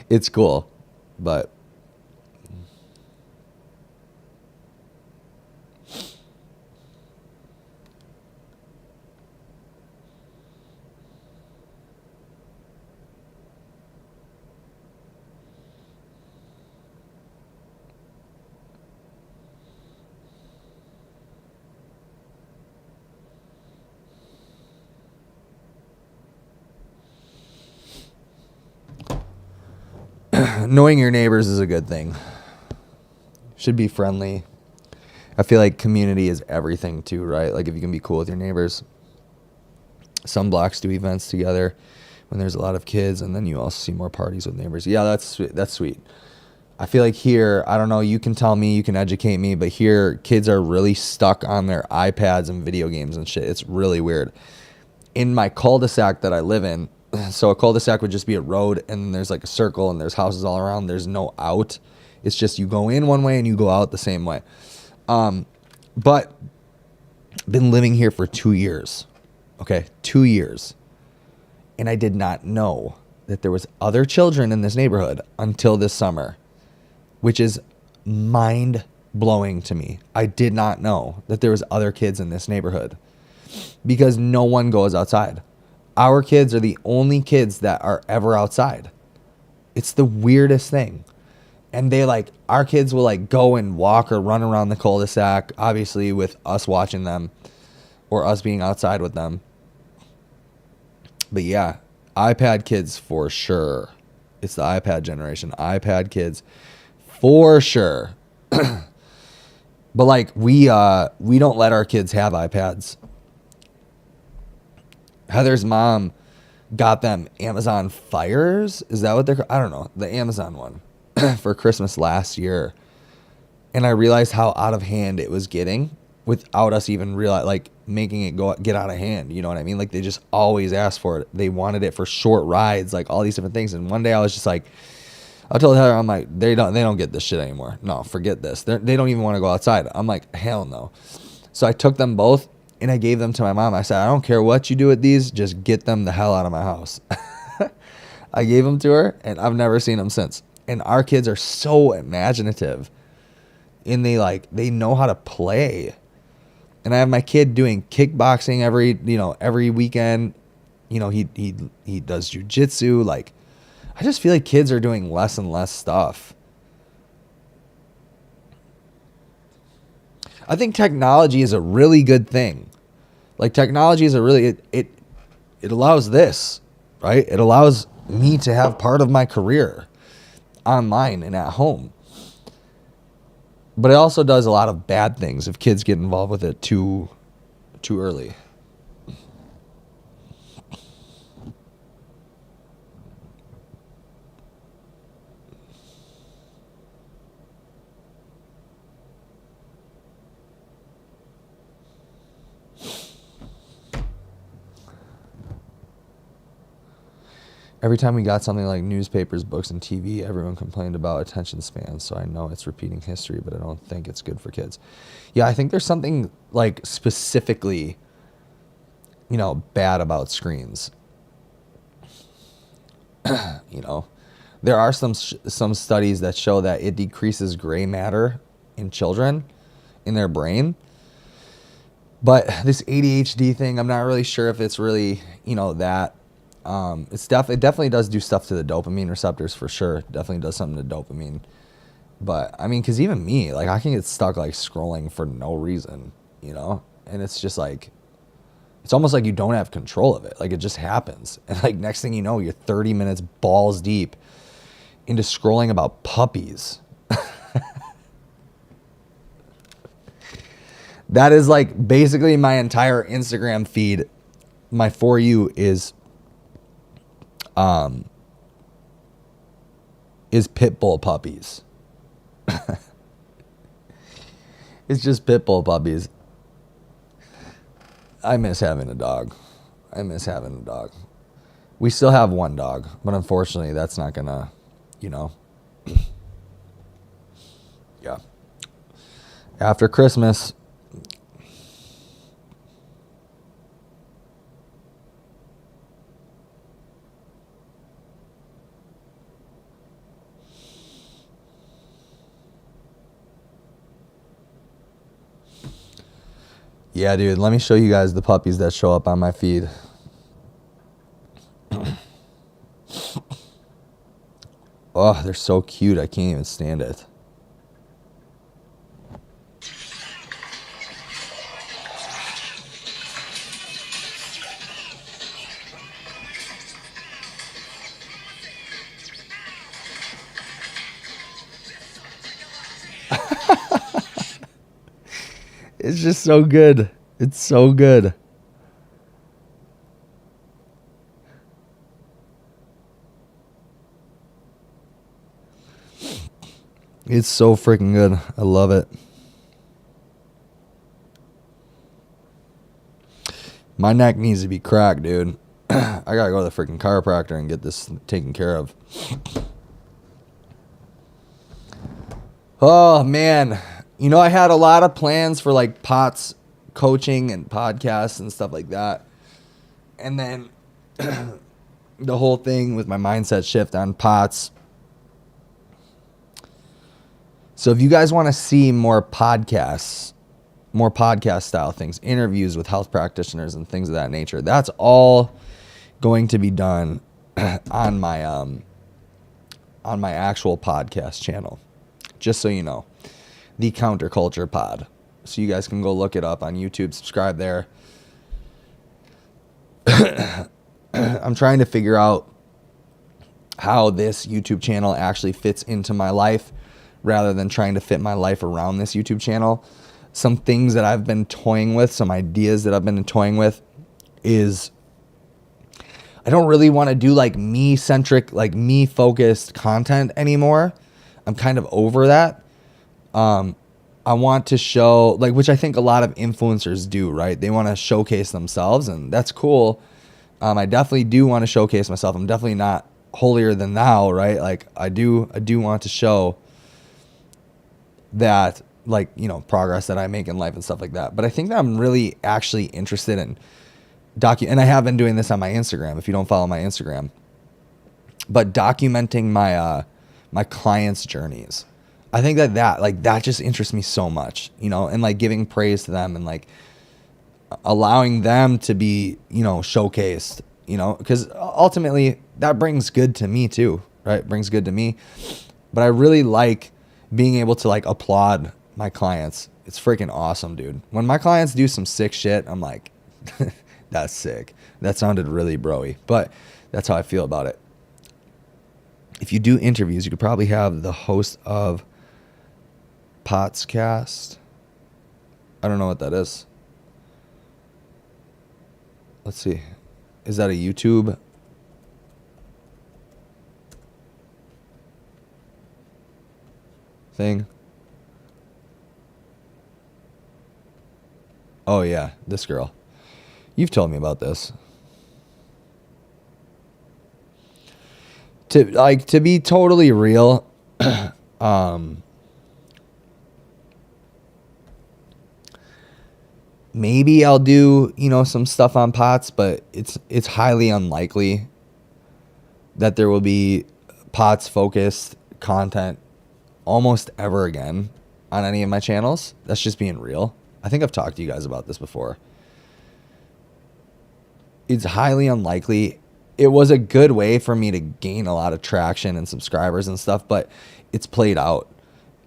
It's cool, but knowing your neighbors is a good thing. Should be friendly. I feel like community is everything too, right? Like if you can be cool with your neighbors. Some blocks do events together when there's a lot of kids, and then you also see more parties with neighbors. Yeah, that's sweet. That's sweet. I feel like here, I don't know, you can tell me, you can educate me, but here kids are really stuck on their iPads and video games and shit. It's really weird. In my cul-de-sac that I live in, so a cul-de-sac would just be a road, and there's like a circle, and there's houses all around. There's no out. It's just you go in one way and you go out the same way. But been living here for 2 years. Okay, 2 years. And I did not know that there was other children in this neighborhood until this summer, which is mind-blowing to me. I did not know that there was other kids in this neighborhood because no one goes outside. Our kids are the only kids that are ever outside. It's the weirdest thing. And our kids will go and walk or run around the cul-de-sac, obviously with us watching them or us being outside with them. But yeah, iPad kids for sure. It's the iPad generation. iPad kids for sure. But we don't let our kids have iPads. Heather's mom got them Amazon Fires. Is that what they're called? I don't know. The Amazon one for Christmas last year. And I realized how out of hand it was getting without us even making it get out of hand. You know what I mean? They just always asked for it. They wanted it for short rides, all these different things. And one day I was just I told Heather, I'm like, they don't get this shit anymore. No, forget this. They don't even want to go outside. I'm like, hell no. So I took them both and I gave them to my mom. I said, I don't care what you do with these, just get them the hell out of my house. I gave them to her, and I've never seen them since. And our kids are so imaginative, and they know how to play. And I have my kid doing kickboxing every weekend. He does jujitsu. I just feel like kids are doing less and less stuff. I think technology is a really good thing. Technology is it allows this, right? It allows me to have part of my career online and at home. But it also does a lot of bad things if kids get involved with it too early. Every time we got something like newspapers, books, and TV, everyone complained about attention spans. So I know it's repeating history, but I don't think it's good for kids. Yeah, I think there's something specifically, bad about screens. There are some studies that show that it decreases gray matter in children in their brain. But this ADHD thing, I'm not really sure if it's really, that. It definitely does do stuff to the dopamine receptors for sure. It definitely does something to dopamine. But I mean, because even me, I can get stuck scrolling for no reason, and it's just it's almost like you don't have control of it. It just happens. And next thing you know, you're 30 minutes balls deep into scrolling about puppies. That is basically my entire Instagram feed. My For You is pit bull puppies. It's just pit bull puppies. I miss having a dog. We still have one dog, but unfortunately that's not gonna you know, yeah. After Christmas, yeah, dude, let me show you guys the puppies that show up on my feed. Oh, they're so cute. I can't even stand it. It's just so good. It's so good. It's so freaking good. I love it. My neck needs to be cracked, dude. I gotta go to the freaking chiropractor and get this taken care of. Oh, man. You know, I had a lot of plans for like POTS coaching and podcasts and stuff like that. And then the whole thing with my mindset shift on POTS. So if you guys want to see more podcasts, more podcast style things, interviews with health practitioners and things of that nature, that's all going to be done on my actual podcast channel. Just so you know. The Counterculture Pod. So you guys can go look it up on YouTube, subscribe there. I'm trying to figure out how this YouTube channel actually fits into my life rather than trying to fit my life around this YouTube channel. Some things that I've been toying with, some ideas that I've been toying with is I don't really want to do like me-centric, like me-focused content anymore. I'm kind of over that. I want to show, like, which I think a lot of influencers do, right? They want to showcase themselves, and that's cool. I definitely do want to showcase myself. I'm definitely not holier than thou, right? Like, I do want to show that, like, you know, progress that I make in life and stuff like that. But I think that I'm really actually interested in and I have been doing this on my Instagram, if you don't follow my Instagram, but documenting my, my clients' journeys. I think that just interests me so much, you know, and like giving praise to them and like allowing them to be, you know, showcased, you know, because ultimately that brings good to me too, right? Brings good to me. But I really like being able to like applaud my clients. It's freaking awesome, dude. When my clients do some sick shit, I'm like, that's sick. That sounded really bro-y, but that's how I feel about it. If you do interviews, you could probably have the host of Potscast. I don't know what that is. Let's see. Is that a YouTube thing? Oh yeah, this girl. You've told me about this. To be totally real, maybe I'll do, you know, some stuff on POTS, but it's highly unlikely that there will be POTS focused content almost ever again on any of my channels. That's just being real. I think I've talked to you guys about this before. It's highly unlikely. It was a good way for me to gain a lot of traction and subscribers and stuff, but it's played out.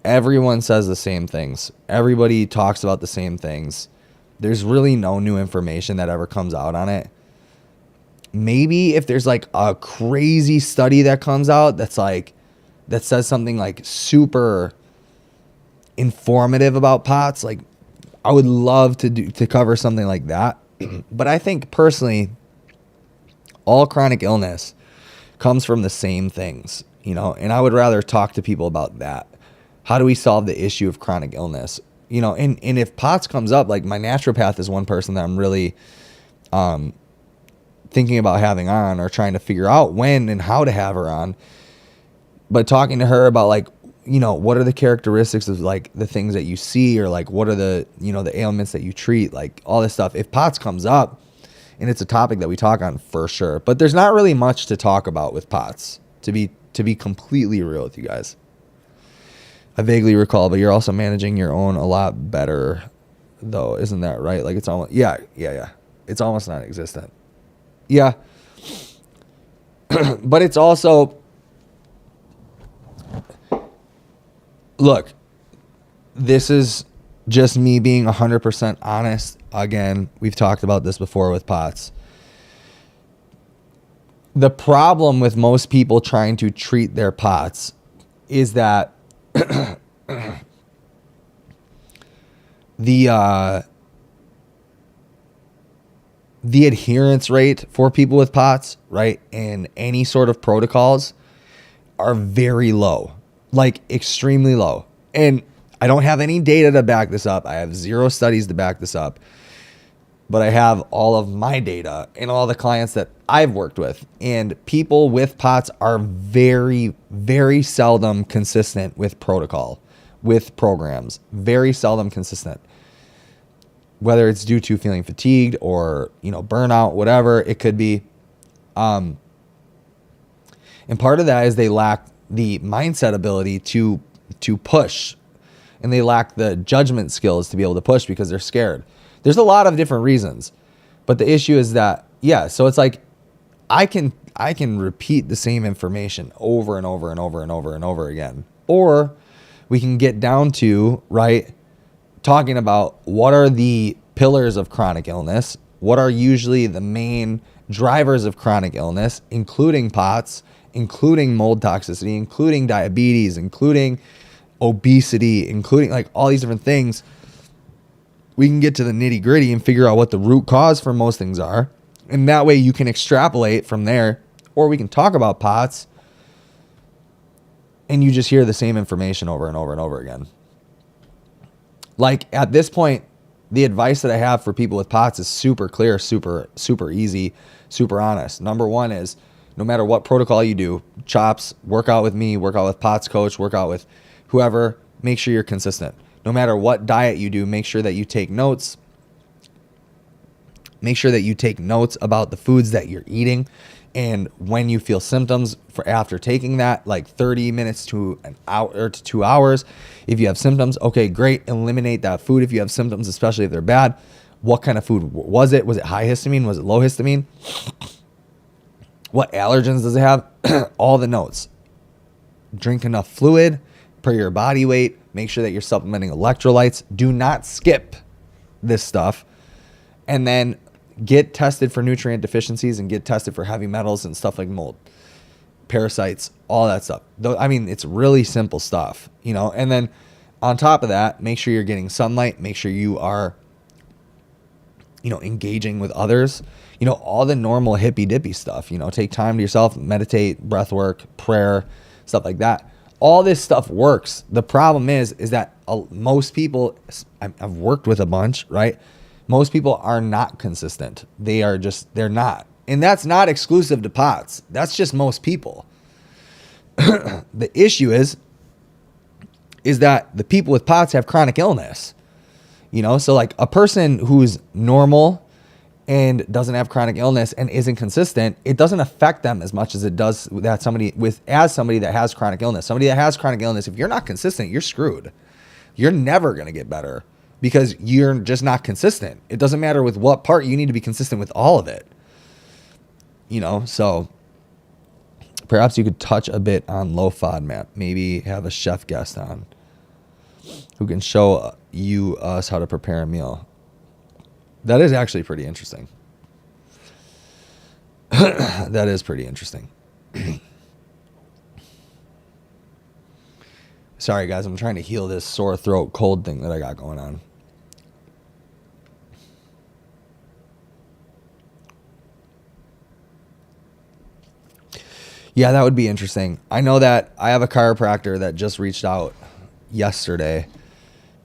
Everyone says the same things. Everybody talks about the same things. There's really no new information that ever comes out on it. Maybe if there's like a crazy study that comes out that's like, that says something like super informative about POTS, like I would love to cover something like that. But I think personally, all chronic illness comes from the same things, you know, and I would rather talk to people about that. How do we solve the issue of chronic illness? You know, and if POTS comes up, like my naturopath is one person that I'm really thinking about having on or trying to figure out when and how to have her on. But talking to her about like, what are the characteristics of like the things that you see, or like what are the, the ailments that you treat, like all this stuff. If POTS comes up, and it's a topic that we talk on for sure, but there's not really much to talk about with POTS, to be completely real with you guys. I vaguely recall, but you're also managing your own a lot better though. Isn't that right? Like it's almost, yeah. It's almost non-existent. Yeah. But it's also, look, this is just me being 100% honest. Again, we've talked about this before with POTS. The problem with most people trying to treat their POTS is that the adherence rate for people with POTS, right, and any sort of protocols are very low, like extremely low. And I don't have any data to back this up. I have 0 studies to back this up, but I have all of my data and all the clients that I've worked with. And people with POTS are very, very seldom consistent with protocol, with programs, very seldom consistent. Whether it's due to feeling fatigued or, burnout, whatever it could be. And part of that is they lack the mindset ability to push, and they lack the judgment skills to be able to push because they're scared. There's a lot of different reasons, but the issue is that, so it's like I can repeat the same information over and over and over and over and over again. Or we can get down to, right, talking about what are the pillars of chronic illness, what are usually the main drivers of chronic illness, including POTS, including mold toxicity, including diabetes, including obesity, including like all these different things. We can get to the nitty gritty and figure out what the root cause for most things are. And that way you can extrapolate from there, or we can talk about POTS and you just hear the same information over and over and over again. Like at this point, the advice that I have for people with POTS is super clear, super easy, super honest. Number one is no matter what protocol you do, CHOPS, work out with me, work out with POTS coach, work out with whoever, make sure you're consistent. No matter what diet you do, make sure that you take notes. Make sure that you take notes about the foods that you're eating. And when you feel symptoms for after taking that, like 30 minutes to an hour or to 2 hours, if you have symptoms, okay, great. Eliminate that food if you have symptoms, especially if they're bad. What kind of food was it? Was it high histamine? Was it low histamine? What allergens does it have? All the notes. Drink enough fluid per your body weight. Make sure that you're supplementing electrolytes. Do not skip this stuff. And then get tested for nutrient deficiencies and get tested for heavy metals and stuff like mold, parasites, all that stuff. I mean, it's really simple stuff, and then on top of that, make sure you're getting sunlight, make sure you are, engaging with others, all the normal hippy dippy stuff, take time to yourself, meditate, breath work, prayer, stuff like that. All this stuff works. The problem is that most people, I've worked with a bunch, right? Most people are not consistent. They're not. And that's not exclusive to POTS. That's just most people. The issue is that the people with POTS have chronic illness. So like a person who's normal and doesn't have chronic illness and isn't consistent, it doesn't affect them as much as it does that somebody that has chronic illness. Somebody that has chronic illness, if you're not consistent, you're screwed. You're never going to get better. Because you're just not consistent. It doesn't matter with what part, you need to be consistent with all of it. So perhaps you could touch a bit on low FODMAP. Maybe have a chef guest on who can show us how to prepare a meal. That is actually pretty interesting. That is pretty interesting. Sorry, guys. I'm trying to heal this sore throat cold thing that I got going on. Yeah, that would be interesting. I know that I have a chiropractor that just reached out yesterday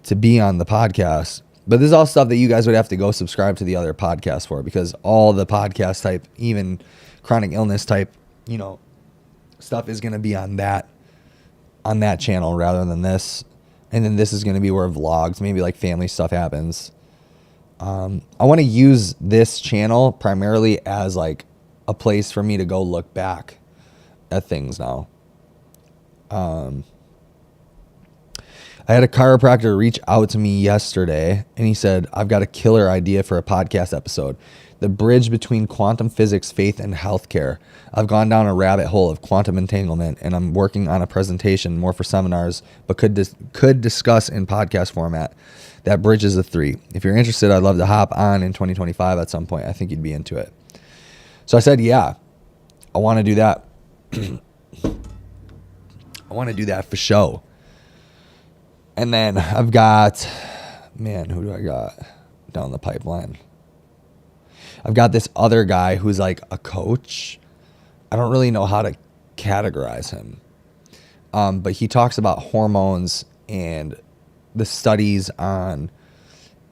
to be on the podcast. But this is all stuff that you guys would have to go subscribe to the other podcasts for, because all the podcast type, even chronic illness type, stuff is going to be on that on that channel rather than this. And then this is going to be where vlogs, maybe like family stuff happens. I want to use this channel primarily as like a place for me to go look back at things now. I had a chiropractor reach out to me yesterday and he said, I've got a killer idea for a podcast episode. The bridge between quantum physics, faith, and healthcare. I've gone down a rabbit hole of quantum entanglement and I'm working on a presentation more for seminars, but could discuss in podcast format. That bridges the three. If you're interested, I'd love to hop on in 2025 at some point. I think you'd be into it. So I said, yeah, I want to do that. I want to do that for show. And then I've got, man, who do I got down the pipeline? I've got this other guy who's like a coach. I don't really know how to categorize him. But he talks about hormones and the studies on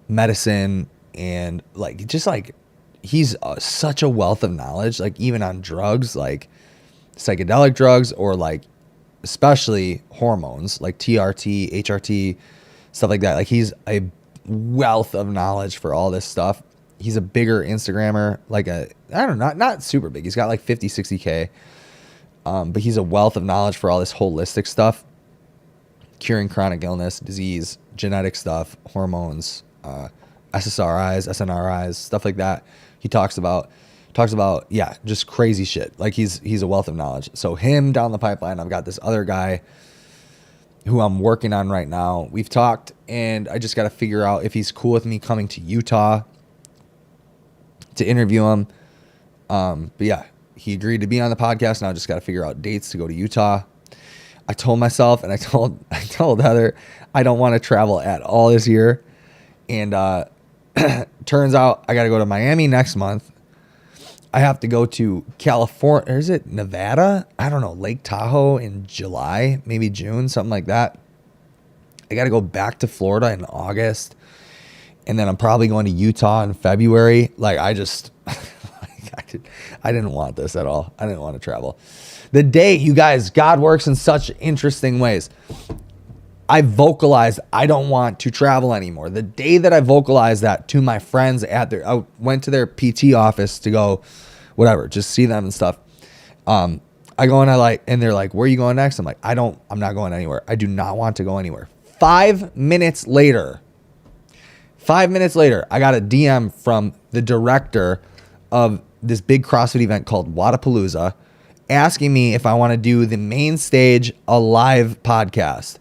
medicine and like, just like, he's such a wealth of knowledge, like even on drugs, like psychedelic drugs or like especially hormones like TRT, HRT, stuff like that. Like he's a wealth of knowledge for all this stuff. He's a bigger Instagrammer, like I don't know, not super big. He's got like 50, 60K. But he's a wealth of knowledge for all this holistic stuff, curing chronic illness, disease, genetic stuff, hormones, SSRIs, SNRIs, stuff like that. He talks about, yeah, just crazy shit. Like he's a wealth of knowledge. So him down the pipeline, I've got this other guy who I'm working on right now. We've talked and I just got to figure out if he's cool with me coming to Utah to interview him. But yeah, he agreed to be on the podcast. Now I just got to figure out dates to go to Utah. I told myself and I told Heather, I don't want to travel at all this year. And turns out I got to go to Miami next month. I have to go to California. Or is it Nevada? I don't know. Lake Tahoe in July, maybe June, something like that. I got to go back to Florida in August. And then I'm probably going to Utah in February. Like I just, I didn't want this at all. I didn't want to travel. The day, you guys, God works in such interesting ways. I vocalized I don't want to travel anymore. The day that I vocalized that to my friends I went to their PT office to go, whatever, just see them and stuff. I go and they're like, where are you going next? I'm like, I'm not going anywhere. I do not want to go anywhere. 5 minutes later, I got a DM from the director of this big CrossFit event called Wodapalooza asking me if I want to do the main stage, a live podcast.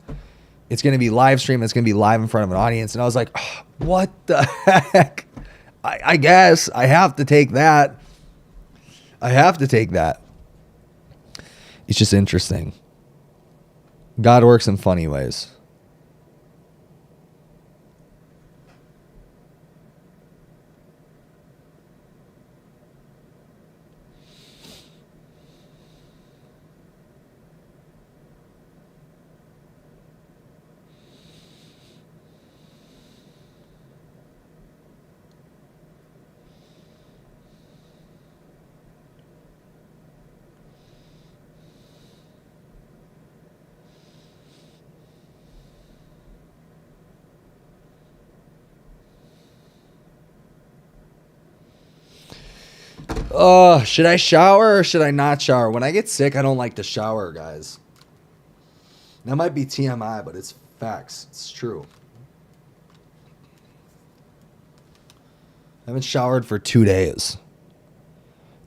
It's going to be live stream. It's going to be live in front of an audience. And I was like, oh, what the heck? I guess I have to take that. It's just interesting. God works in funny ways. Should I shower or should I not shower? When I get sick, I don't like to shower, guys. That might be TMI, but it's facts. It's true. I haven't showered for 2 days.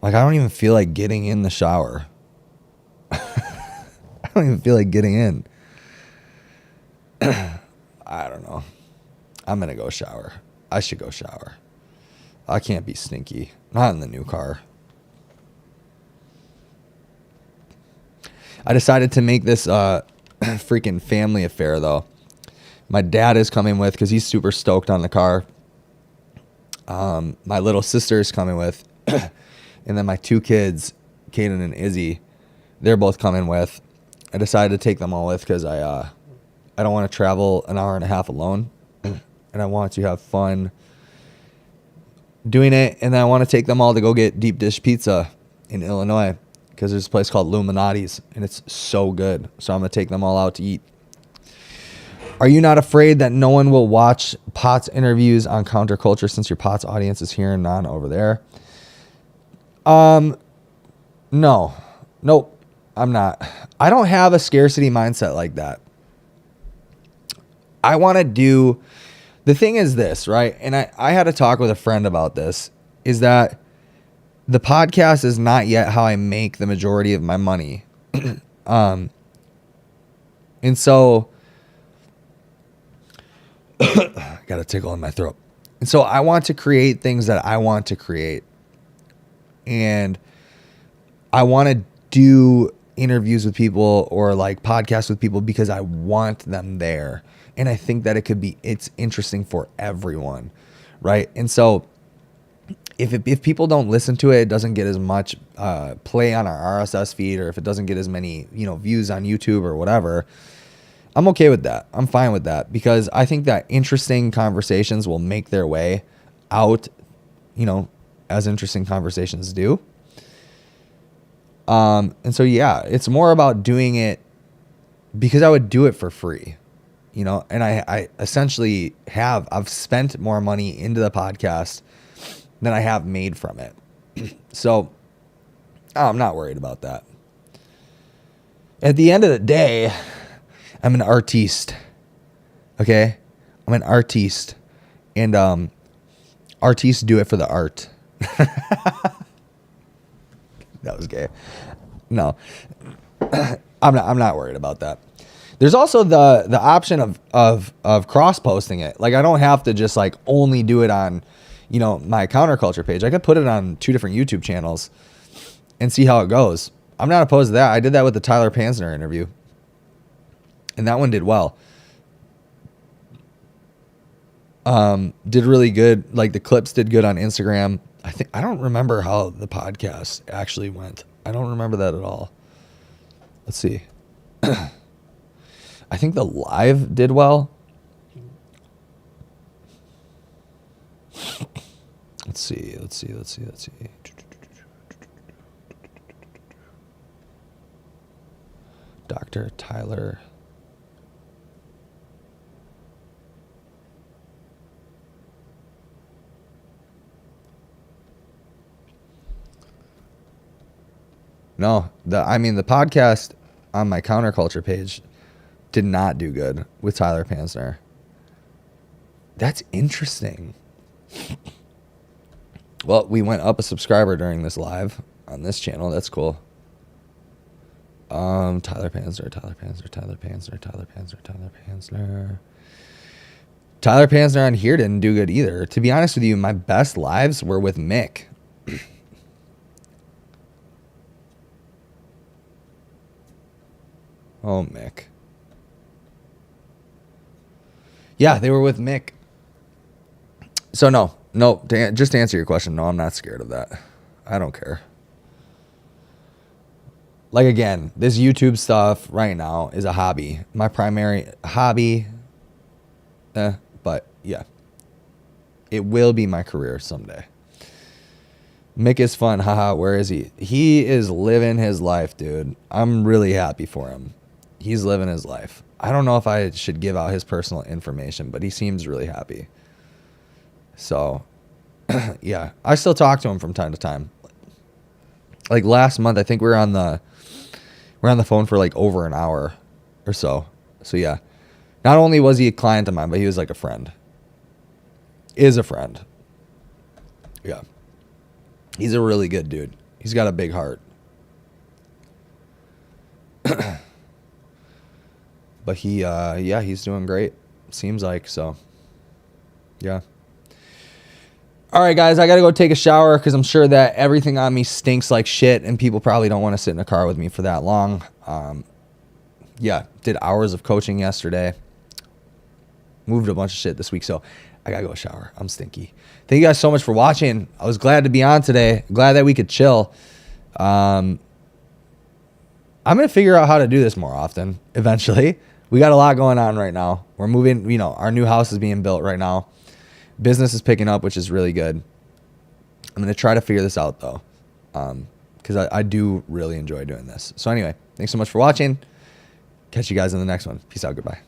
Like, I don't even feel like getting in the shower. I don't even feel like getting in. I don't know. I'm going to go shower. I should go shower. I can't be stinky. Not in the new car. I decided to make this freaking family affair, though. My dad is coming with because he's super stoked on the car. My little sister is coming with. And then my 2 kids, Kaden and Izzy, they're both coming with. I decided to take them all with because I don't want to travel an hour and a half alone. And I want to have fun doing it. And then I want to take them all to go get deep dish pizza in Illinois because there's a place called Illuminati's and it's so good. So I'm going to take them all out to eat. Are you not afraid that no one will watch Potts interviews on Counterculture since your Potts audience is here and not over there? No. Nope. I'm not. I don't have a scarcity mindset like that. I want to do, the thing is this, right? And I had a talk with a friend about this, is that the podcast is not yet how I make the majority of my money. And so I got a tickle in my throat. And so I want to create things that I want to create. And I want to do interviews with people or like podcasts with people because I want them there. And I think that it's interesting for everyone. Right. And so if people don't listen to it, it doesn't get as much play on our RSS feed, or if it doesn't get as many, views on YouTube or whatever, I'm okay with that. I'm fine with that, because I think that interesting conversations will make their way out, as interesting conversations do. And so, yeah, it's more about doing it because I would do it for free, and I essentially I've spent more money into the podcast than I have made from it. So I'm not worried about that. At the end of the day, I'm an artiste. Okay? I'm an artiste. And artists do it for the art. That was gay. No. I'm not worried about that. There's also the option of cross-posting it. Like, I don't have to just like only do it on, my Counterculture page. I could put it on 2 different YouTube channels and see how it goes. I'm not opposed to that. I did that with the Tyler Pansner interview, and that one did well. Did really good. Like, the clips did good on Instagram. I don't remember how the podcast actually went. I don't remember that at all. Let's see. I think the live did well. Let's see. Dr. Tyler. No, the podcast on my Counterculture page did not do good with Tyler Pansner. That's interesting. Well, we went up a subscriber during this live on this channel. That's cool. Tyler Pansner. Tyler Pansner on here didn't do good either. To be honest with you, my best lives were with Mick. Oh, Mick. Yeah, they were with Mick. So no, just to answer your question, no, I'm not scared of that. I don't care. Like, again, this YouTube stuff right now is a hobby. My primary hobby. But yeah, it will be my career someday. Mick is fun. Haha, where is he? He is living his life, dude. I'm really happy for him. He's living his life. I don't know if I should give out his personal information, but he seems really happy. So, yeah, I still talk to him from time to time. Like last month, I think we were on the phone for like over an hour or so. So yeah, not only was he a client of mine, but he was like a friend. Is a friend. Yeah. He's a really good dude. He's got a big heart. But he's doing great. Seems like, so. Yeah. All right, guys, I got to go take a shower because I'm sure that everything on me stinks like shit and people probably don't want to sit in a car with me for that long. Did hours of coaching yesterday. Moved a bunch of shit this week, so I got to go shower. I'm stinky. Thank you guys so much for watching. I was glad to be on today. Glad that we could chill. I'm going to figure out how to do this more often eventually. We got a lot going on right now. We're moving, our new house is being built right now. Business is picking up, which is really good. I'm going to try to figure this out, though, because because I do really enjoy doing this. So anyway, thanks so much for watching. Catch you guys in the next one. Peace out. Goodbye.